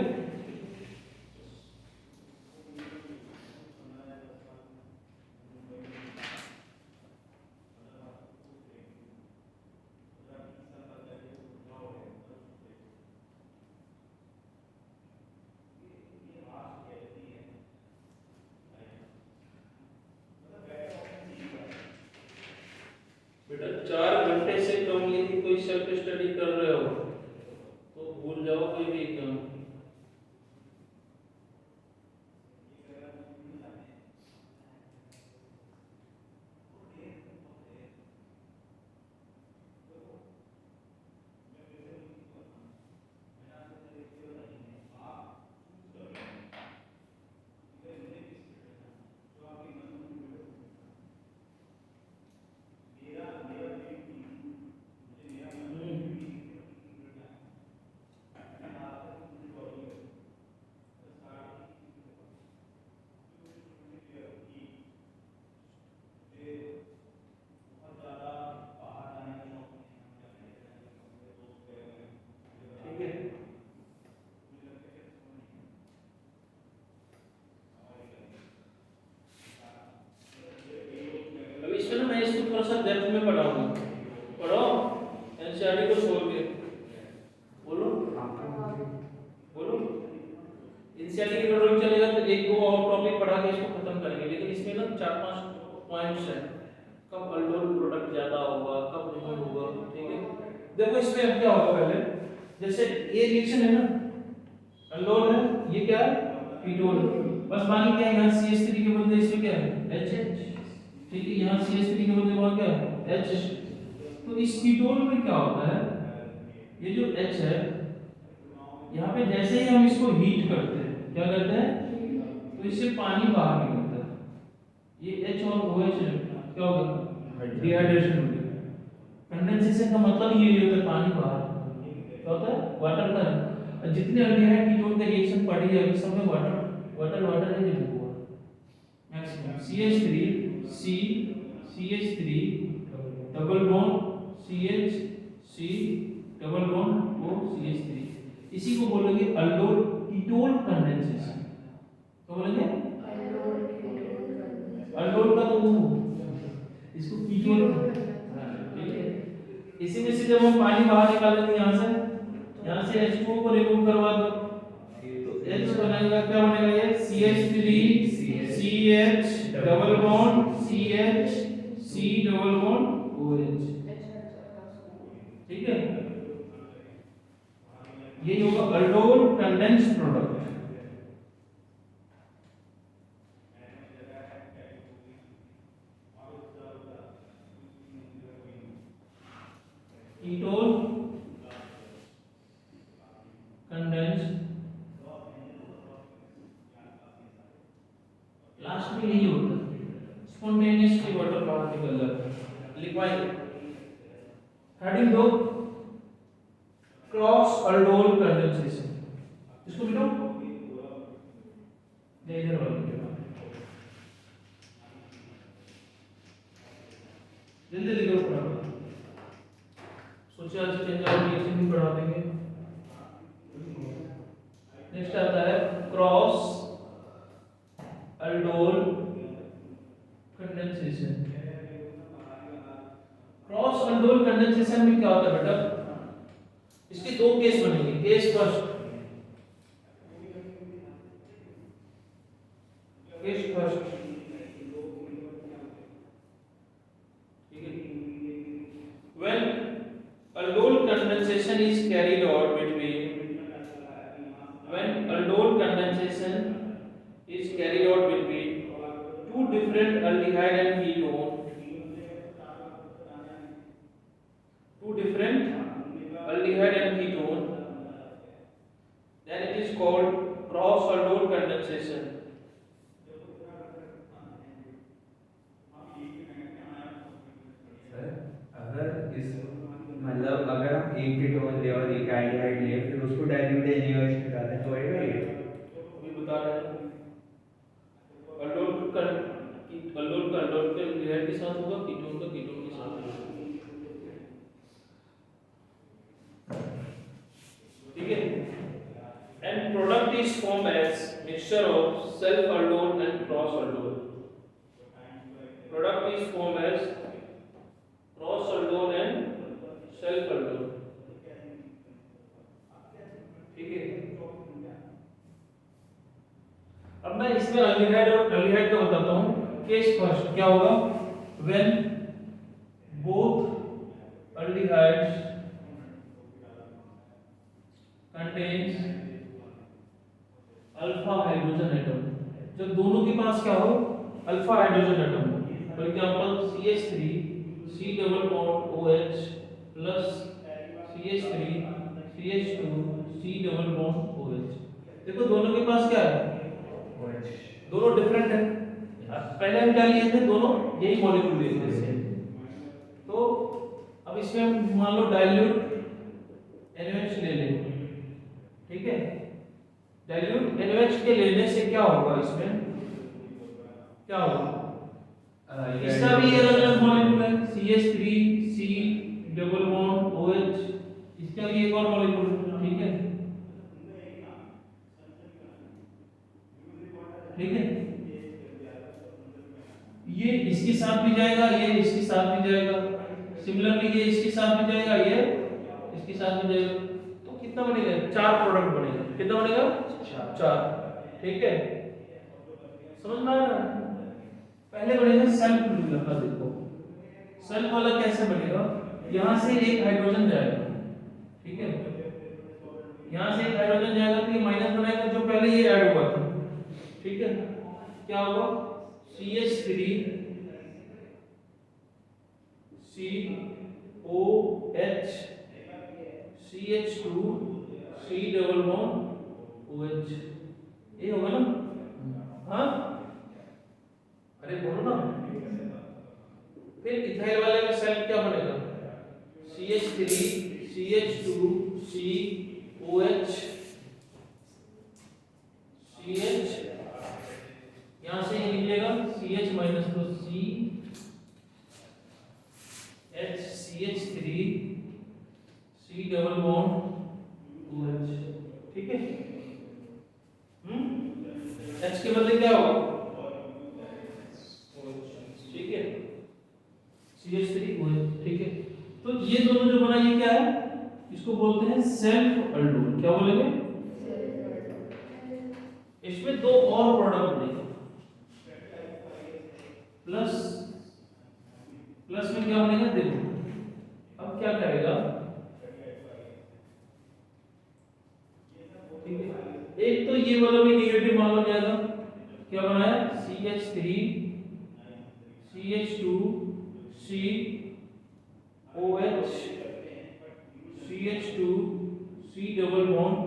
Speaker 2: बेटा 4 घंटे से कम यदि कोई सेल्फ स्टडी कर रहे हो तो भूल जाओ कोई भी काम ठीक है अब इसमें ना मैं इसको थोड़ा सा डेप्थ में पढ़ाऊंगा पढ़ो एनसीईआरटी को छोड़ के बोलो बोलो एनसीईआरटी की ड्राइंग चलेगा तो एक दो और टॉपिक पढ़ा के इसको खत्म करेंगे लेकिन इसमें ना 4-5 पॉइंट्स हैं कब अल्डोल प्रोडक्ट ज्यादा होगा कब रिमूव होगा ठीक है देखो इसमें अब क्या होगा पहले जैसे ये रिएक्शन है ना अल्डोल है ये क्या है कीटोन बस मानिए क्या यहाँ CH3 के बदले इसमें क्या है H ठीक है यहाँ CH3 के बदले वहाँ क्या है H तो इस कीटोन में क्या होता है ये जो H है यहाँ पे जैसे ही हम इसको हीट करते हैं क्या करते हैं तो इससे पानी बाहर निकलता है ये H और OH क्या होगा डिहाइड्रेशन हो गया कंडेंसेशन का मतलब ये होता है पानी बाहर क्या होता है वाटर का जितने अल्डिहाइड कीटोन का रिएक्शन पड़ी है अभी सब में वाटर है जो हुआ maximum CH3 C CH3 double bond CH C double bond O CH3 इसी को बोलेंगे अल्डोल कीटोन कंडेंसेशन क्या बोलेंगे अल्डोल का तो वो इसको कीटोन ठीक है इसी में से जब हम पानी बाहर निकालेंगे यहाँ से H2O को रिमूव करवा दो तो H बनेगा क्या बनेगा ये CH3 CH double bond CH C double bond OH ठीक है ये होगा aldol condensed product ketone condensed last में यही होता है स्पॉन्टेनियसली वाटर बाहर निकल जाता है लिक्विड हेडिंग दो क्रॉस अल्डोल कंडेंसेशन इसको लिखो इधर वाला जल्दी लिखो पढ़ो सोचिए आज केंद्र रिएक्शन भी पढ़ा देंगे नेक्स्ट आता है cross aldol condensation cross aldol condensation में क्या होता है बेटा इसके दो केस बनेंगे केस फर्स्ट केस फर्स्ट, ठीक है। When aldol condensation is carried out between two different aldehyde and ketone, then it is called cross aldol condensation.
Speaker 1: Sir अगर इस मतलब अगर हम एक कीटोन ले और एक एल्डिहाइड ले फिर उसको डाइल्यूट एनएच निकालें तो आएगा ये
Speaker 2: अभी बता रहे हैं aldol का aldol के aldehyde के साथ होगा, कीटोन का कीटोन के साथ होगा, ठीक है। And product is formed as mixture of self aldol and cross aldol. Product is formed as cross aldol and self aldol, ठीक है। अब मैं इसमें aldehyde और aldehyde का बताता हूँ। केस फर्स्ट क्या होगा? When both aldehydes contains alpha hydrogen atom, जब दोनों के पास क्या हो? Alpha hydrogen atom. For example CH3 C double bond OH plus CH3 CH2 C double bond OH। देखो दोनों के पास क्या है?
Speaker 4: OH।
Speaker 2: दोनों डिफरेंट है। पहले हम क्या लिए थे? दोनों यही मॉलिक्यूल लिए थे सेम। तो अब इसमें हम मान लो डाइल्यूट NaOH ले लें, ठीक है। डाइल्यूट NaOH के लेने से क्या होगा? इसमें क्या होगा? इसका भी अलग-अलग मॉलिक्यूल है, CH3 C double bond OH, इसका भी एक और मॉलिक्यूल, ठीक है, ठीक है। ये इसके साथ भी जाएगा, ये इसके साथ भी जाएगा, सिमिलरली ये इसके साथ भी जाएगा, ये इसके साथ भी जाएगा। तो कितना बनेगा? 4 प्रोडक्ट बनेगा। कितना बनेगा? 4, ठीक है। समझ में आ रहा है? पहले बनेगा सेल्फ वाला। देखो सेल्फ वाला कैसे बनेगा? यहाँ से एक हाइड्रोजन जाएगा, ठीक है, यहाँ से एक हाइड्रोजन जाएगा तो ये माइनस बनाएगा, जो पहले ये ऐड हुआ था, ठीक है। क्या होगा? CH3 COH CH2 C double bond OH, ये होगा ना? हाँ, अरे बोलो ना। फिर इथाइल वाले में सेल्फ क्या बनेगा? CH3 CH2 COH CH, यहां से ये निकलेगा CH माइनस तो CH CH3 C double bond OH, ठीक है। H के बदले क्या होगा? ठीक है, CH3 OH, ठीक है। तो ये दोनों जो बना, ये क्या है? इसको बोलते हैं सेल्फ aldol। क्या बोलेंगे? इसमें 2 और प्रोडक्ट बनेंगे, प्लस में क्या बनेगा? देखो अब क्या करेगा, ठीक है। एक तो ये वाला भी नेगेटिव मान लो जाएगा। क्या बनाया? CH3 CH2 COH CH2 C double bond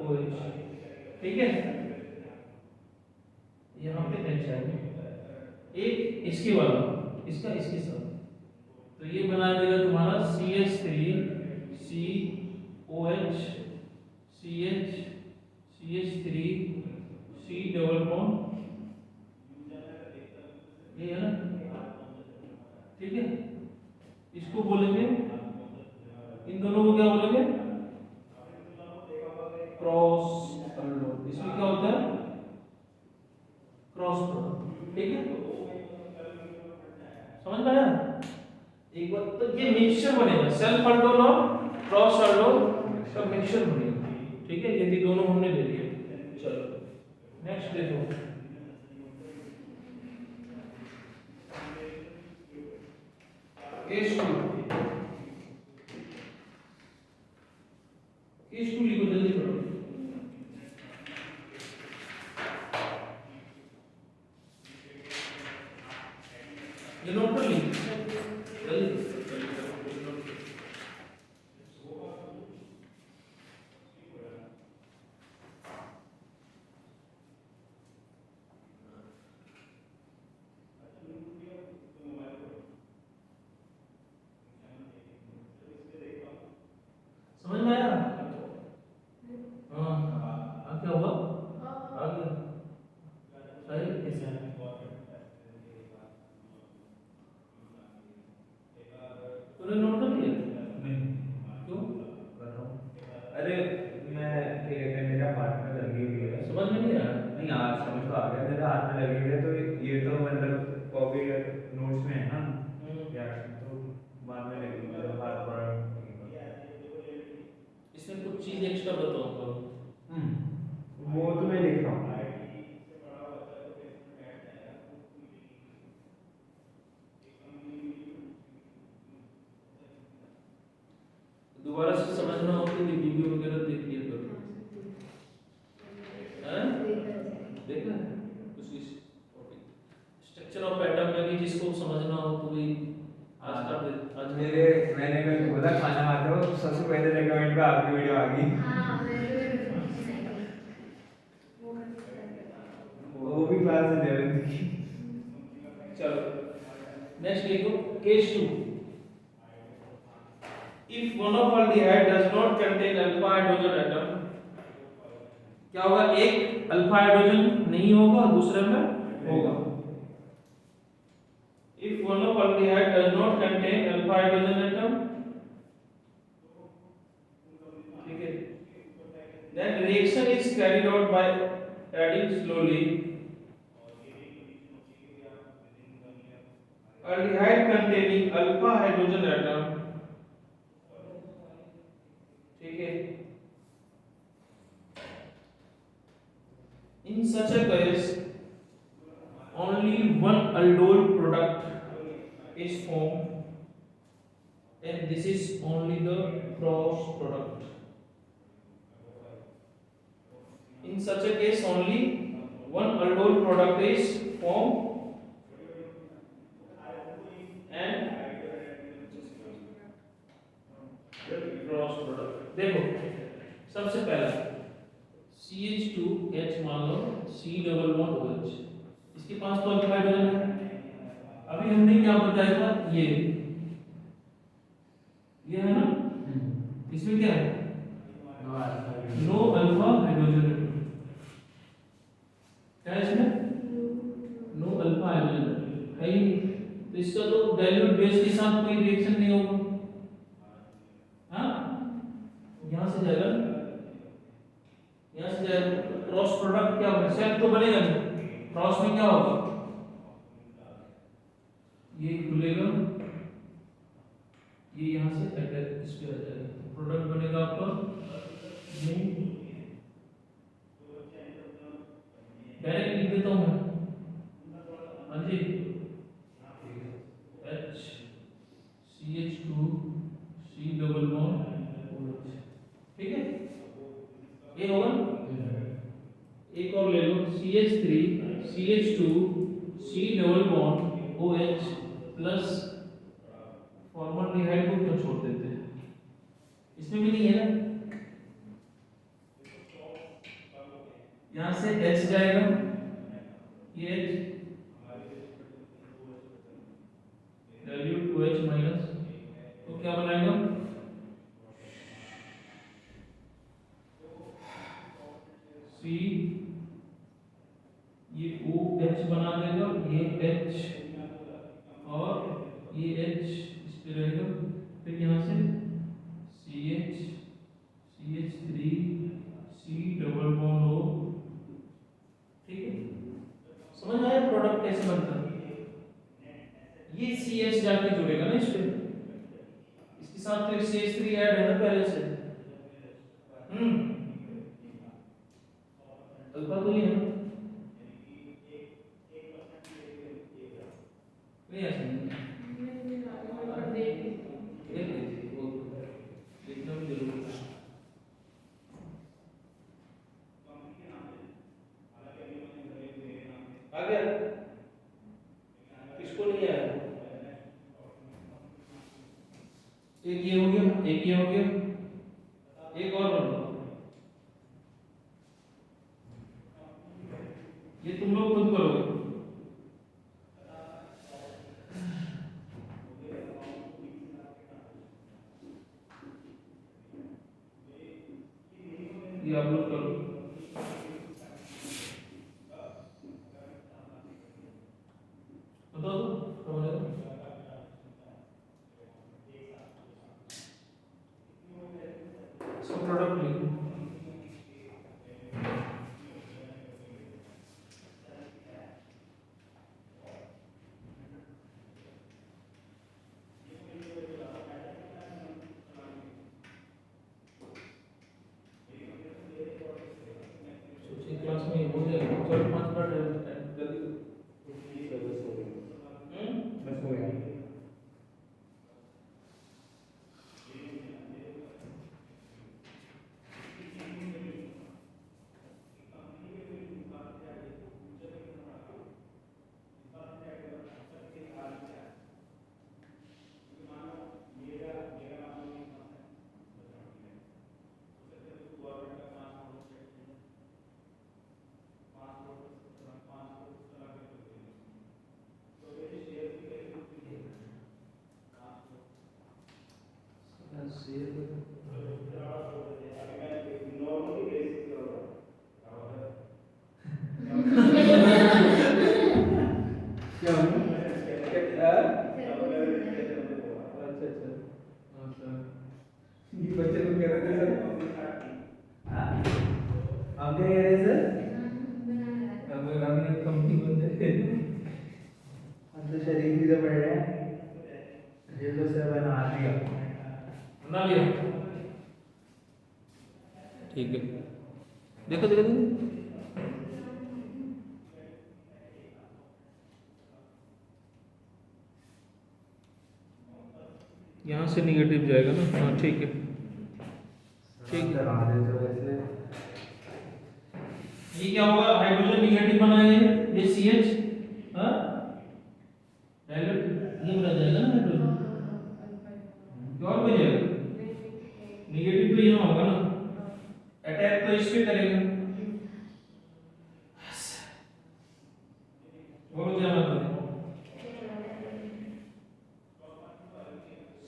Speaker 2: OH, ठीक है। यहाँ पे H आएगा, एक इसके वाला, इसका इसके साथ, तो ये बना देगा तुम्हारा CH3 COH CH CH3 C double bond, ये है ना, ठीक है। इसको बोलेंगे, इन दोनों को क्या बोलेंगे? Cross aldol। इसमें क्या होता है? क्रॉस प्रोडक्ट, ठीक है। समझ में आया? एक बार तो ये मिक्सचर बनेगा, सेल्फ aldol और क्रॉस aldol का मिक्सचर बनेगा, ठीक है। यदि दोनों हमने ले लिए, चलो नेक्स्ट देखो। ये नोट कर ली जल्दी समझ में आया हाँ क्या हुआ आ गया सही कैसे है तूने नोट कर लिया
Speaker 1: नहीं
Speaker 2: क्यों
Speaker 1: कर रहा हूँ। अरे मैं क्या कहते हैं, मेरा हाथ में लगी हुई है।
Speaker 2: समझ में नहीं आया
Speaker 1: नहीं आज समझ तो आ गया, मेरे हाथ में लगी हुई है, तो ये तो मतलब कॉपी नोट्स में है ना, रिएक्शन तो बाद में लगेगी, मतलब हाथ पड़ा लगेगा।
Speaker 2: इसमें कुछ चीज एक्स्ट्रा बताऊंगा
Speaker 1: वो तो मैं लिख रहा हूँ।
Speaker 2: दोबारा से समझना हो तो वीडियो वगैरह देख लिया करो हैं देखना है कुछ स्ट्रक्चर ऑफ एटम में भी जिसको समझना हो तो भी आज का आज
Speaker 1: मेरे मैंने कल बोला खाना खाते हो सबसे पहले रेकमेंड पे आपकी वीडियो आ गई। वो भी क्लास 11 की।
Speaker 2: चलो नेक्स्ट देखो case 2 if one of aldehyde does not contain alpha hydrogen atom क्या होगा एक अल्फा हाइड्रोजन नहीं होगा दूसरे में होगा if one of aldehyde does not contain alpha hydrogen atom ठीक है then reaction is carried out by adding slowly aldehyde containing alpha hydrogen atom ठीक है in such a case only one aldol product is formed and this is only the cross product in such a case only one aldol product is formed and cross product देखो सबसे पहला CH2H मान लो C डबल बॉन्ड OH इसके पास तो अल्फा हाइड्रोजन है अभी हमने क्या बताया था ये है ना इसमें क्या है नो अल्फा हाइड्रोजन क्या है इसमें नो अल्फा हाइड्रोजन है ही नहीं। तो इसका तो डाइल्यूट बेस के साथ कोई रिएक्शन नहीं होगा यहाँ से जाएगा क्रॉस प्रोडक्ट क्या होगा सेल्फ तो बनेगा नहीं क्रॉस में क्या होगा ये खुलेगा ये यहाँ से अटैच इस पे आ जाएगा प्रोडक्ट बनेगा आपका ये डायरेक्ट लिख देता हूँ मैं हाँ जी H CH2 C double bond ठीक है ये होगा एक और ले लो CH3 CH2 C double bond OH plus formaldehyde को क्यों छोड़ देते हैं इसमें भी नहीं है ना यहाँ से H जाएगा ये डाइल्यूट OH माइनस तो क्या बनाएगा C ये OH बना देगा ये H और ये H इस पे रहेगा फिर यहाँ से CH CH3 C double bond O ठीक है समझ आया प्रोडक्ट कैसे बनता है ये CH जाके जुड़ेगा ना इस पे इसके साथ तो CH3 ऐड है ना पहले से अल्फा तो ये है नहीं ऐसा नहीं देखना भी जरूरी है आ गया किसको नहीं आया एक ये हो गया, एक ये हो गया, एक और बन लो। ये तुम लोग खुद करोगे। ये आप लोग करो। बताओ तो हमारे इसका प्रोडक्ट लिखो। सोचिए क्लास में ये हो जाएगा, चलो 5 मिनट जल्दी।
Speaker 4: बस हो गया।
Speaker 1: क्या हुआ? अच्छा अच्छा, हाँ सर, ये बच्चे लोग कह रहे थे सर। आप क्या कह रहे हैं सर? अब हमने कंपनी बंद है। हम तो शरीर से पढ़ रहे हैं, ये तो सर बना दिया।
Speaker 2: बना लिया, ठीक है। देखो देखो देखो, यहाँ से निगेटिव जाएगा ना, हाँ ठीक है ठीक है।
Speaker 1: करा दे तो वैसे
Speaker 2: ये क्या होगा, हाइड्रोजन निगेटिव बनाएंगे, ये CH, हाँ नेगेटिव, ये बना जाएगा ना हाइड्रोजन, क्या और हो जाएगा, निगेटिव तो यहाँ होगा ना, अटैक तो इस पे करेगा। बोलो क्या मतलब है,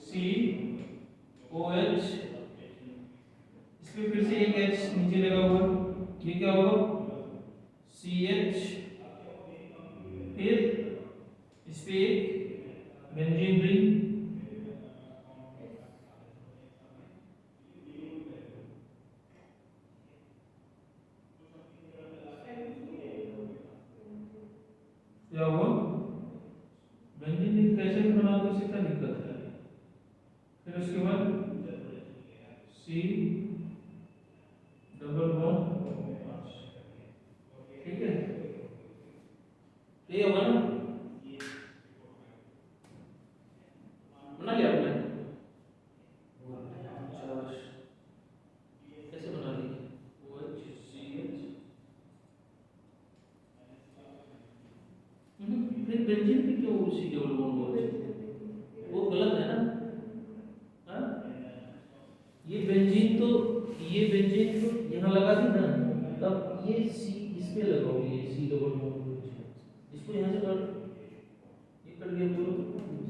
Speaker 2: COH, इसमें फिर से एक H नीचे लगा हुआ, ये क्या होगा, CH, फिर इस पे एक बेंजीन रिंग, क्या हुआ, बेंजीन रिंग कैसे भी बना दो, इससे क्या दिक्कत है। फिर उसके बाद C डबल बॉन्ड, ठीक है, ये होगा ना, बना लिया आपने, कैसे बना ली, OH CH, फिर बेंजीन पे क्यों C डबल बॉन्ड हो, वो गलत है ना, हाँ? ये बेंजीन तो यहाँ लगा दी ना, तब ये C इस पे लगाओ, ये C डबल बॉन्ड, इसको यहाँ से काट, ये कट गया पूरा,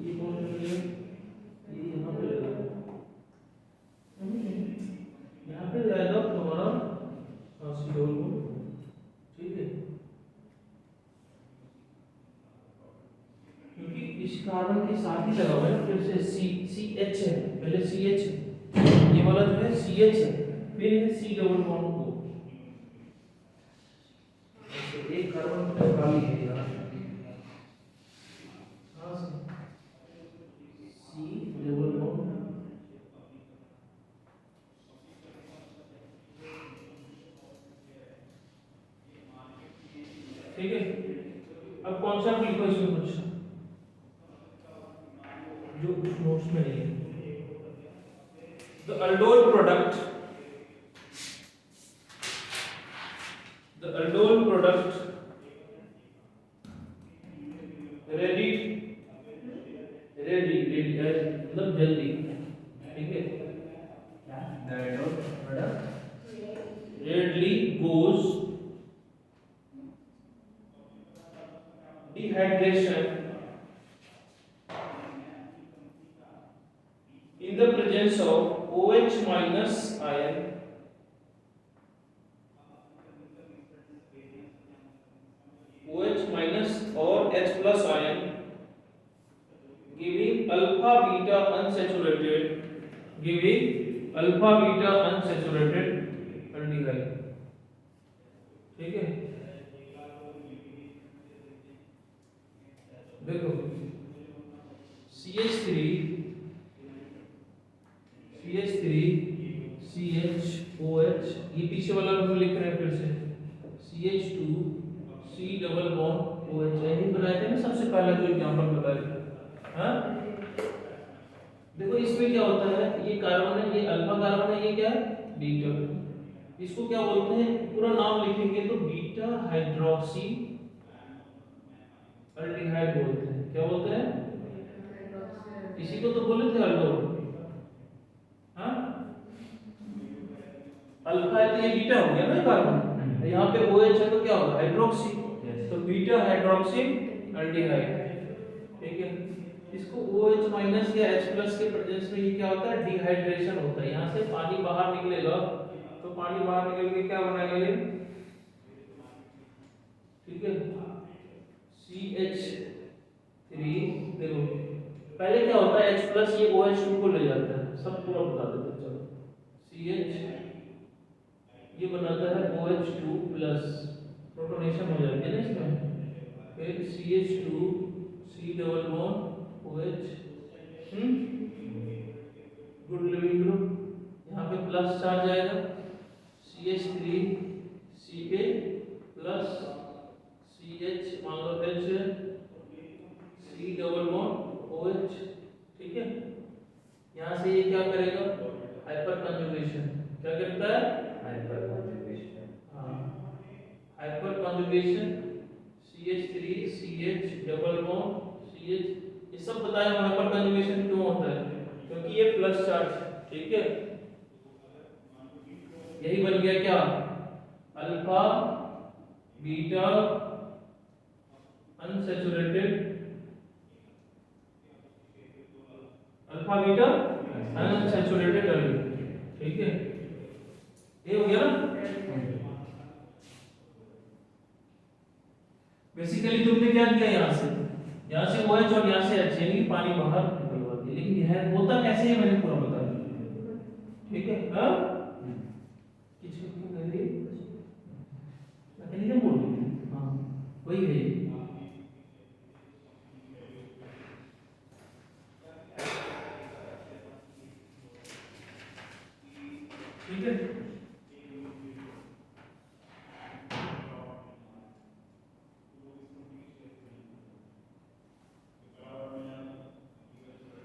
Speaker 2: ये बॉन्ड कट गया, ये यहाँ पे लगा, यहाँ पे जाएगा तुम्हारा C डबल बॉन्ड, ठीक है, क्योंकि इस कार्बन के साथ ही लगा हुआ है, फिर से CH है, पहले CH है, ये वाला जो है CH है, फिर है C डबल बॉन्ड O, एक कार्बन खाली है यार, हाँ C डबल बॉन्ड, ठीक है। अब कौन सा लिखो इसमें कुछ जो नोट्स में नहीं है, the aldol product ready मतलब जल्दी, dehydration in the presence of OH minus ion OH minus or H plus ion giving alpha beta unsaturated aldehyde। ठीक है, देखो CH3 CHOH, ये पीछे वाला हम लिख रहे हैं फिर से CH2 C double bond OH, यही बनाए थे ना सबसे पहला जो एग्जांपल बताया था। हाँ, देखो इसमें क्या होता है, ये कार्बन है, ये अल्फा कार्बन है, ये क्या है बीटा। इसको क्या बोलते हैं, पूरा नाम लिखेंगे तो बीटा हाइड्रोक्सी अल्डिहाइड बोलते हैं। क्या बोलते हैं, इसी को तो बोले थे अल्डोल। हाँ, अल्फा है तो ये बीटा हो गया ना कार्बन, यहाँ पे OH है तो क्या होगा हाइड्रोक्सी, तो बीटा हाइड्रोक्सी अल्डिहाइड। ठीक है, इसको OH माइनस या H प्लस के प्रेजेंस में ये क्या होता है डिहाइड्रेशन होता है। यहाँ से पानी बाहर निकलेगा तो पानी बाहर निकल के क्या बनाएगा ये, ठीक है CH3। देखो पहले क्या होता है H प्लस ये OH2 को ले जाता है, सब पूरा बता देते हैं। चलो CH ये बनाता है OH2 प्लस, प्रोटोनेशन हो जाती है ना इसमें, फिर CH2 C double bond OH, good leaving group, यहाँ पे प्लस चार्ज आएगा CH3 Ca प्लस CH मान लो H C double bond OH। ठीक है, यहाँ से ये क्या करेगा हाइपर कंजुगेशन, क्या करता है हाइपर कंजुगेशन। हाँ, hyper conjugation CH3 CH double bond CH, ये सब बताया हाइपर कंजुगेशन क्यों होता है, क्योंकि ये प्लस चार्ज। ठीक है, यही बन गया क्या alpha beta unsaturated, alpha beta unsaturated aldehyde. ठीक है, ये हो गया ना। बेसिकली तुमने क्या किया, यहाँ से OH और यहाँ से H यानी पानी बाहर निकलवा दिया, लेकिन यह होता कैसे है मैंने पूरा बता दिया। ठीक है, हाँ मैकेनिज्म बोल रही थी, हाँ वही है। ठीक है,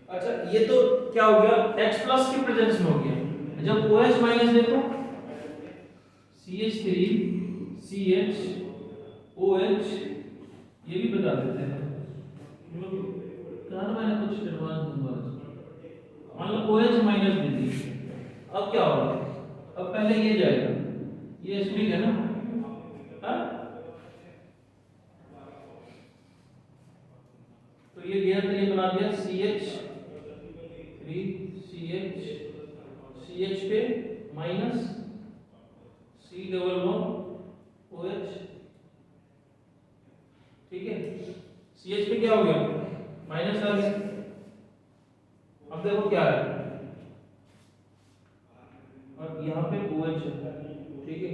Speaker 2: अच्छा ये तो क्या हो गया H प्लस के प्रेजेंस में हो गया। जब OH माइनस देखो CH3 CH OH, ये भी बता देते हैं कहाँ मैंने कुछ एडवांस दूंगा। मान लो OH माइनस दे दी, अब क्या होगा, अब पहले ये जाएगा, ये एसिडिक है ना, हाँ तो ये गया तो ये बना दिया CH3 CH पे minus C double bond OH। ठीक है, CH पे क्या हो गया माइनस आ गया। अब देखो क्या है, और यहाँ पे OH है। ठीक है,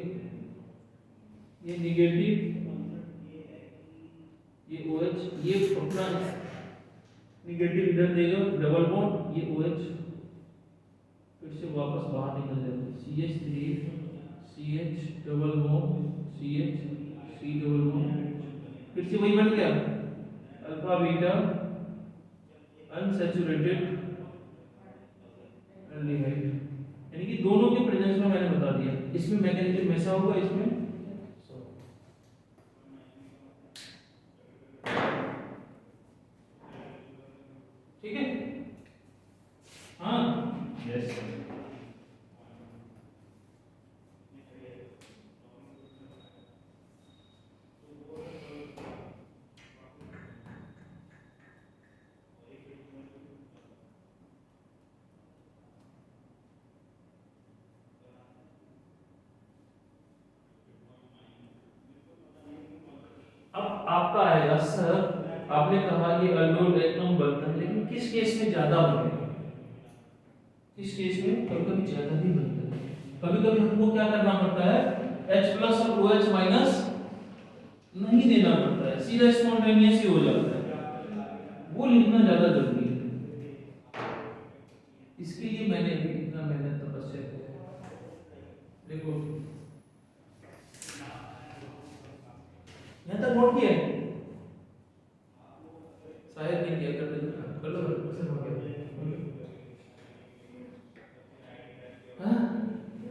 Speaker 2: ये निगेटिव, ये OH, ये अपना निगेटिव इधर देगा डबल बॉन्ड, ये OH फिर से वापस बाहर निकल जाएगा CH3 CH double bond CH C double bond, फिर से वही बन गया अल्फा बीटा अनसैचुरेटेड अल्डिहाइड। यानी कि दोनों के प्रेजेंस में मैंने बता दिया। इसमें मैकेनिज्म ऐसा होगा, इसमें ठीक है, हाँ
Speaker 4: यस
Speaker 2: आपका आएगा सर, आपने कहा ये अल्डोल कम बनता है, लेकिन किस केस में ज्यादा बनेगा? किस केस में? कभी कभी ज्यादा भी बनता है, कभी कभी हमको क्या करना पड़ता है, H प्लस और OH माइनस नहीं देना पड़ता है, सीधा स्पॉन्टेनियस ही हो जाता है, वो लिखना ज्यादा जरूरी है। इसके लिए मैंने भी इतना मेहनत तपस्या की है। देखो यहाँ तक नोट किया है? शायद नहीं किया, कर लो
Speaker 4: सर हो गया।
Speaker 2: हाँ?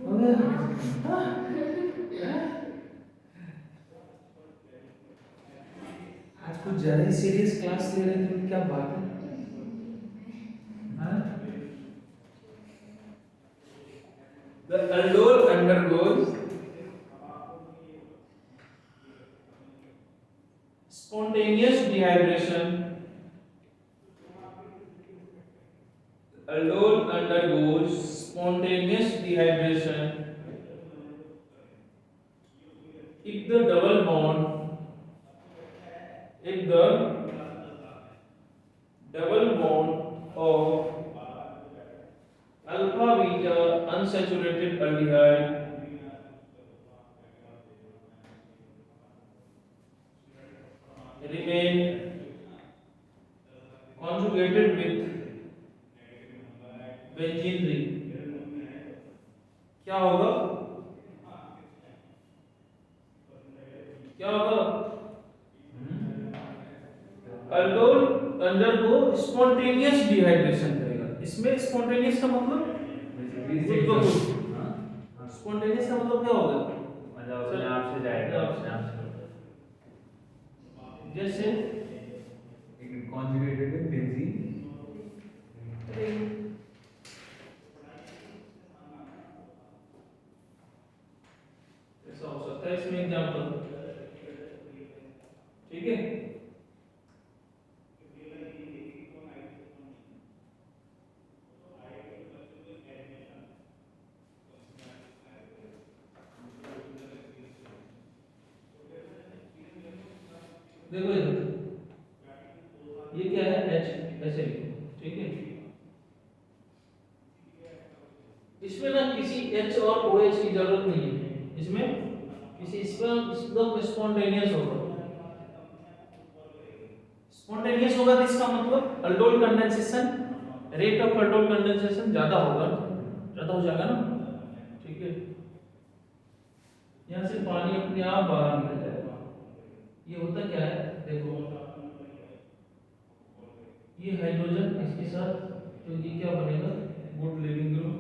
Speaker 2: हो गया? हाँ? आज कुछ ज्यादा ही सीरियस क्लास ले रहे थे, क्या बात है? हाँ? The aldol undergoes spontaneous dehydration. Aldol undergoes spontaneous dehydration if the double bond of alpha beta unsaturated aldehyde remain conjugated with benzene ring, क्या होगा? क्या होगा? अल्डोल अंडरगो स्पॉन्टेनियस डिहाइड्रेशन करेगा। इसमें स्पॉन्टेनियस का मतलब स्पॉन्टेनियस का मतलब क्या होगा?
Speaker 1: मतलब अपने आप से जाएगा, अपने आप से।
Speaker 2: जैसे
Speaker 1: conjugated with benzene
Speaker 2: ऐसा हो सकता है, इसमें एग्जांपल, ठीक है? देखो ये क्या है, H ऐसे लिखो, ठीक है? इसमें ना किसी H और OH की जरूरत नहीं है, इसमें किसी एकदम स्पॉन्टेनियस होगा। स्पॉन्टेनियस होगा तो इसका मतलब aldol condensation, rate of aldol condensation ज्यादा होगा, ज्यादा हो जाएगा ना, ठीक है? यहाँ से पानी अपने आप बाहर निकल जाएगा। ये होता क्या है, देखो ये हाइड्रोजन इसके साथ, तो ये क्या बनेगा, गुड लिविंग ग्रुप,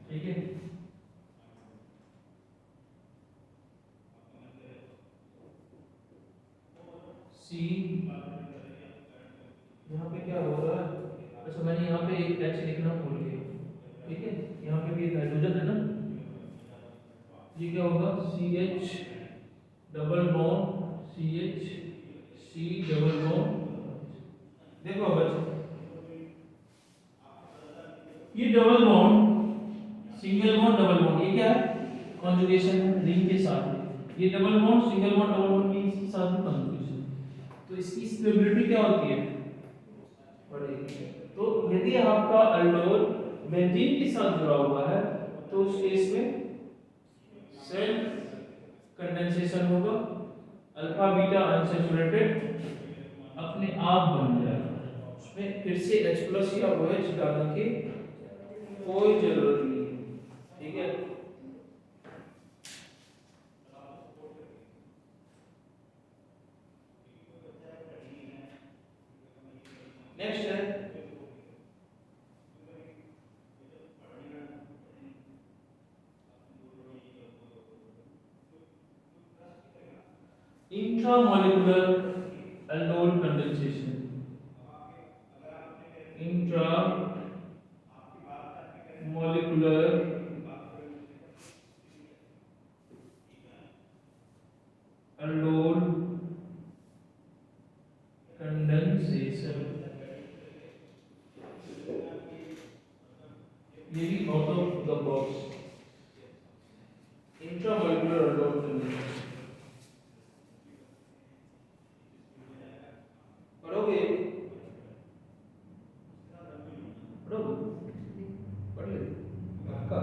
Speaker 2: ठीक है? C, यहाँ पे क्या हो रहा है? अच्छा मैंने यहाँ पे एक H लिखना भूल गया, ठीक है? यहाँ पे भी एक हाइड्रोजन है ना, ये क्या होगा, CH double bond CH C double bond. देखो बच्चों, ये double bond, single bond double bond, ये क्या है, कॉन्जुगेशन रिंग के साथ। ये double bond single bond double bond के साथ में कॉन्जुगेशन, तो इसकी स्टेबिलिटी क्या होती है, बढ़ेगी। तो यदि आपका अल्डोल बेंजीन के साथ जुड़ा हुआ है तो उस केस में सेल्फ कंडेंसेशन होगा, अल्फा बीटा अनसैचुरेटेड अपने आप बन जाएगा, उसमें फिर से H प्लस या OH डालने की कोई जरूरत नहीं है, ठीक है? नेक्स्ट है intramolecular aldol condensation. Intramolecular aldol condensation, ये भी out of the box. Intramolecular aldol condensation पढ़ोगे? पढ़ोगे? पढ़ ले।
Speaker 1: पक्का?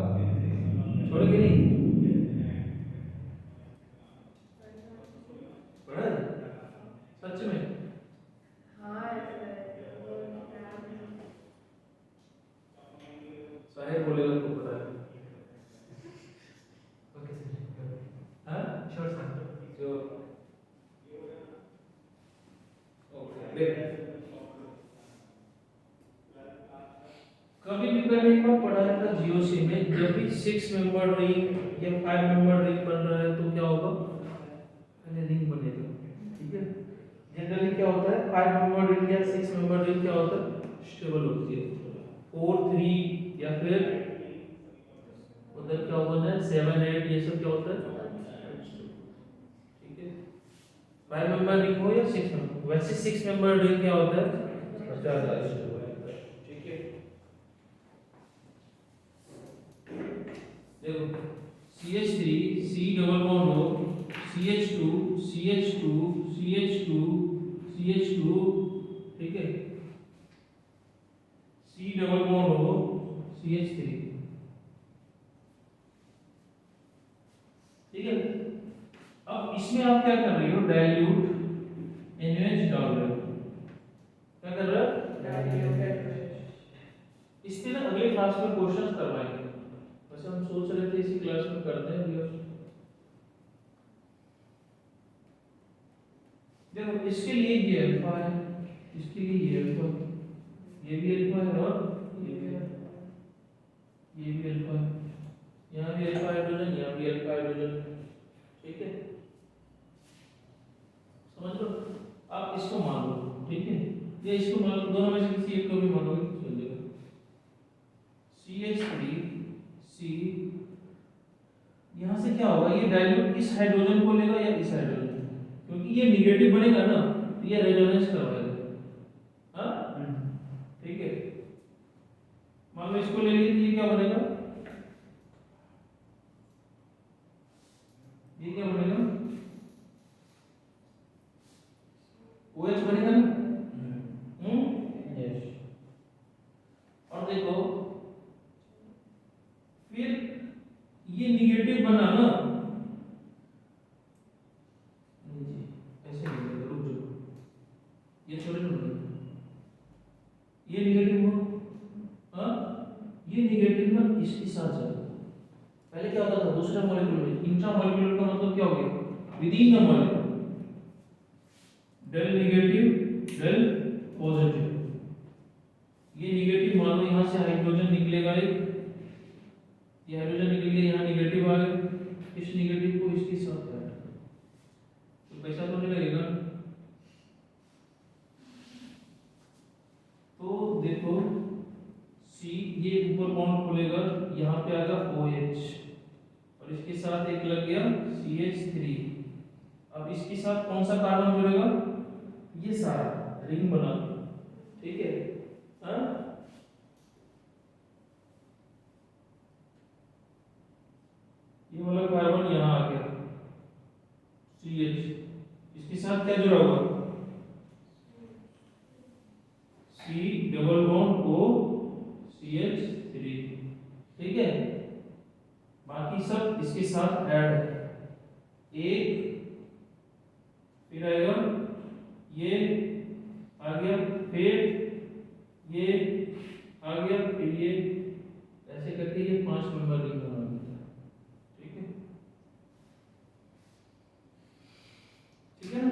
Speaker 2: छोड़ोगे नहीं? पढ़ा है? सच में?
Speaker 3: हाँ ऐसे वो
Speaker 2: साहिब बोलेगा तो पता है।
Speaker 4: ओके सर,
Speaker 2: हाँ?
Speaker 4: Sure sir.
Speaker 2: जो ओके देख, कभी भी मैंने एक बार पढ़ाया था जीओसी में, जब भी 6 मेंबर रिंग या 5 मेंबर रिंग बन रहा है तो क्या होगा? पहले रिंग बनेगा, ठीक है? जनरली क्या होता है, 5 मेंबर रिंग या 6 मेंबर रिंग क्या होता है? स्टेबल होती है। 4 3 या फिर उधर क्या होता है 7 8 ये सब क्या होता है? ठीक है? 5 मेंबर रिंग हो या 6 मेंबर, वैसे 6 मेंबर रिंग क्या होता है? ज्यादा स्टेबल होता है, ठीक है? देखो CH3 C डबल बॉन्ड हो, CH2 CH2 CH2 CH2, ठीक है? C डबल बॉन्ड हो CH3, ठीक है? अब इसमें आप क्या कर रहे हो? डाइल्यूट NaOH डाल रहे हो। क्या कर रहे हो? इस पे ना अगले क्लास में क्वेश्चंस करवाएंगे, वैसे हम सोच रहे थे इसी क्लास में करते हैं भैया। देखो इसके लिए ये अल्फा है, इसके लिए ये अल्फा, ये भी अल्फा है और ये भी अल्फा है, यहाँ भी अल्फा हाइड्रोजन, यहाँ भी अल्फा हाइड्रोजन, ठीक है? समझ लो, आप इसको मान लो, ठीक है? या इसको मान लो, दोनों में से किसी एक को भी मानोगे तो चल जाएगा। CH3 C, यहाँ से क्या होगा? ये डाइल्यूट इस हाइड्रोजन को लेगा या इस हाइड्रोजन, क्योंकि ये निगेटिव बनेगा ना तो ये रेजोनेंस करवाएगा। हाँ, ठीक है? मान लो इसको ले लीजिए, ये क्या बनेगा? ये क्या बनेगा? OH बनेगा ना?
Speaker 4: यस।
Speaker 2: और देखो फिर ये निगेटिव बना ना, ऐसे नहीं बनेगा, रुक जाओ, ये छोड़े ना, ये निगेटिव हो, हाँ, ये निगेटिव ना इसके साथ जाएगा। पहले क्या होता था दूसरे मॉलिक्यूल में, इंट्रामॉलिक्यूलर का मतलब क्या हो गया? Within the molecule, del negative del positive, ये नेगेटिव मान लो, यहाँ से हाइड्रोजन निकलेगा, ये हाइड्रोजन निकल गया, यहाँ नेगेटिव आ गया, इस नेगेटिव को इसके साथ ऐड कर, तो पैसा तो नहीं लगेगा। तो देखो C, ये ऊपर बॉन्ड खुलेगा, यहाँ पे आएगा OH और इसके साथ एक लग गया CH3। अब इसके साथ कौन सा कार्बन जुड़ेगा? ये सारा रिंग बना, ठीक है? हाँ, ये वाला कार्बन यहाँ आ गया CH, इसके साथ क्या जुड़ा हुआ? C double bond O CH3, ठीक है? बाकी सब इसके साथ ऐड है, एक फिर आएगा ये आ गया, फिर ये आ गया, फिर ये, ऐसे करके ये 5 मेंबर रिंग बना देता है, ठीक है? ठीक है ना?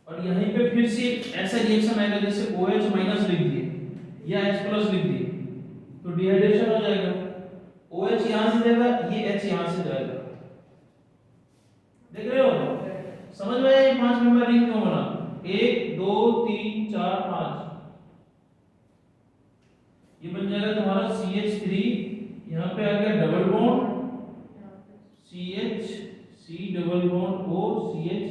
Speaker 2: और यहीं पे फिर से ऐसा रिएक्शन आएगा जैसे OH माइनस लिख दिए या H प्लस लिख दिए तो डिहाइड्रेशन हो जाएगा। OH यहां से जाएगा, ये H यहां से जाएगा, देख रहे हो? समझ में आया ये 5 मेंबर रिंग क्यों बना? 1 2 3 4 5, ये बन जाएगा तुम्हारा CH3, यहाँ पे आ गया double bond CH, C double bond O CH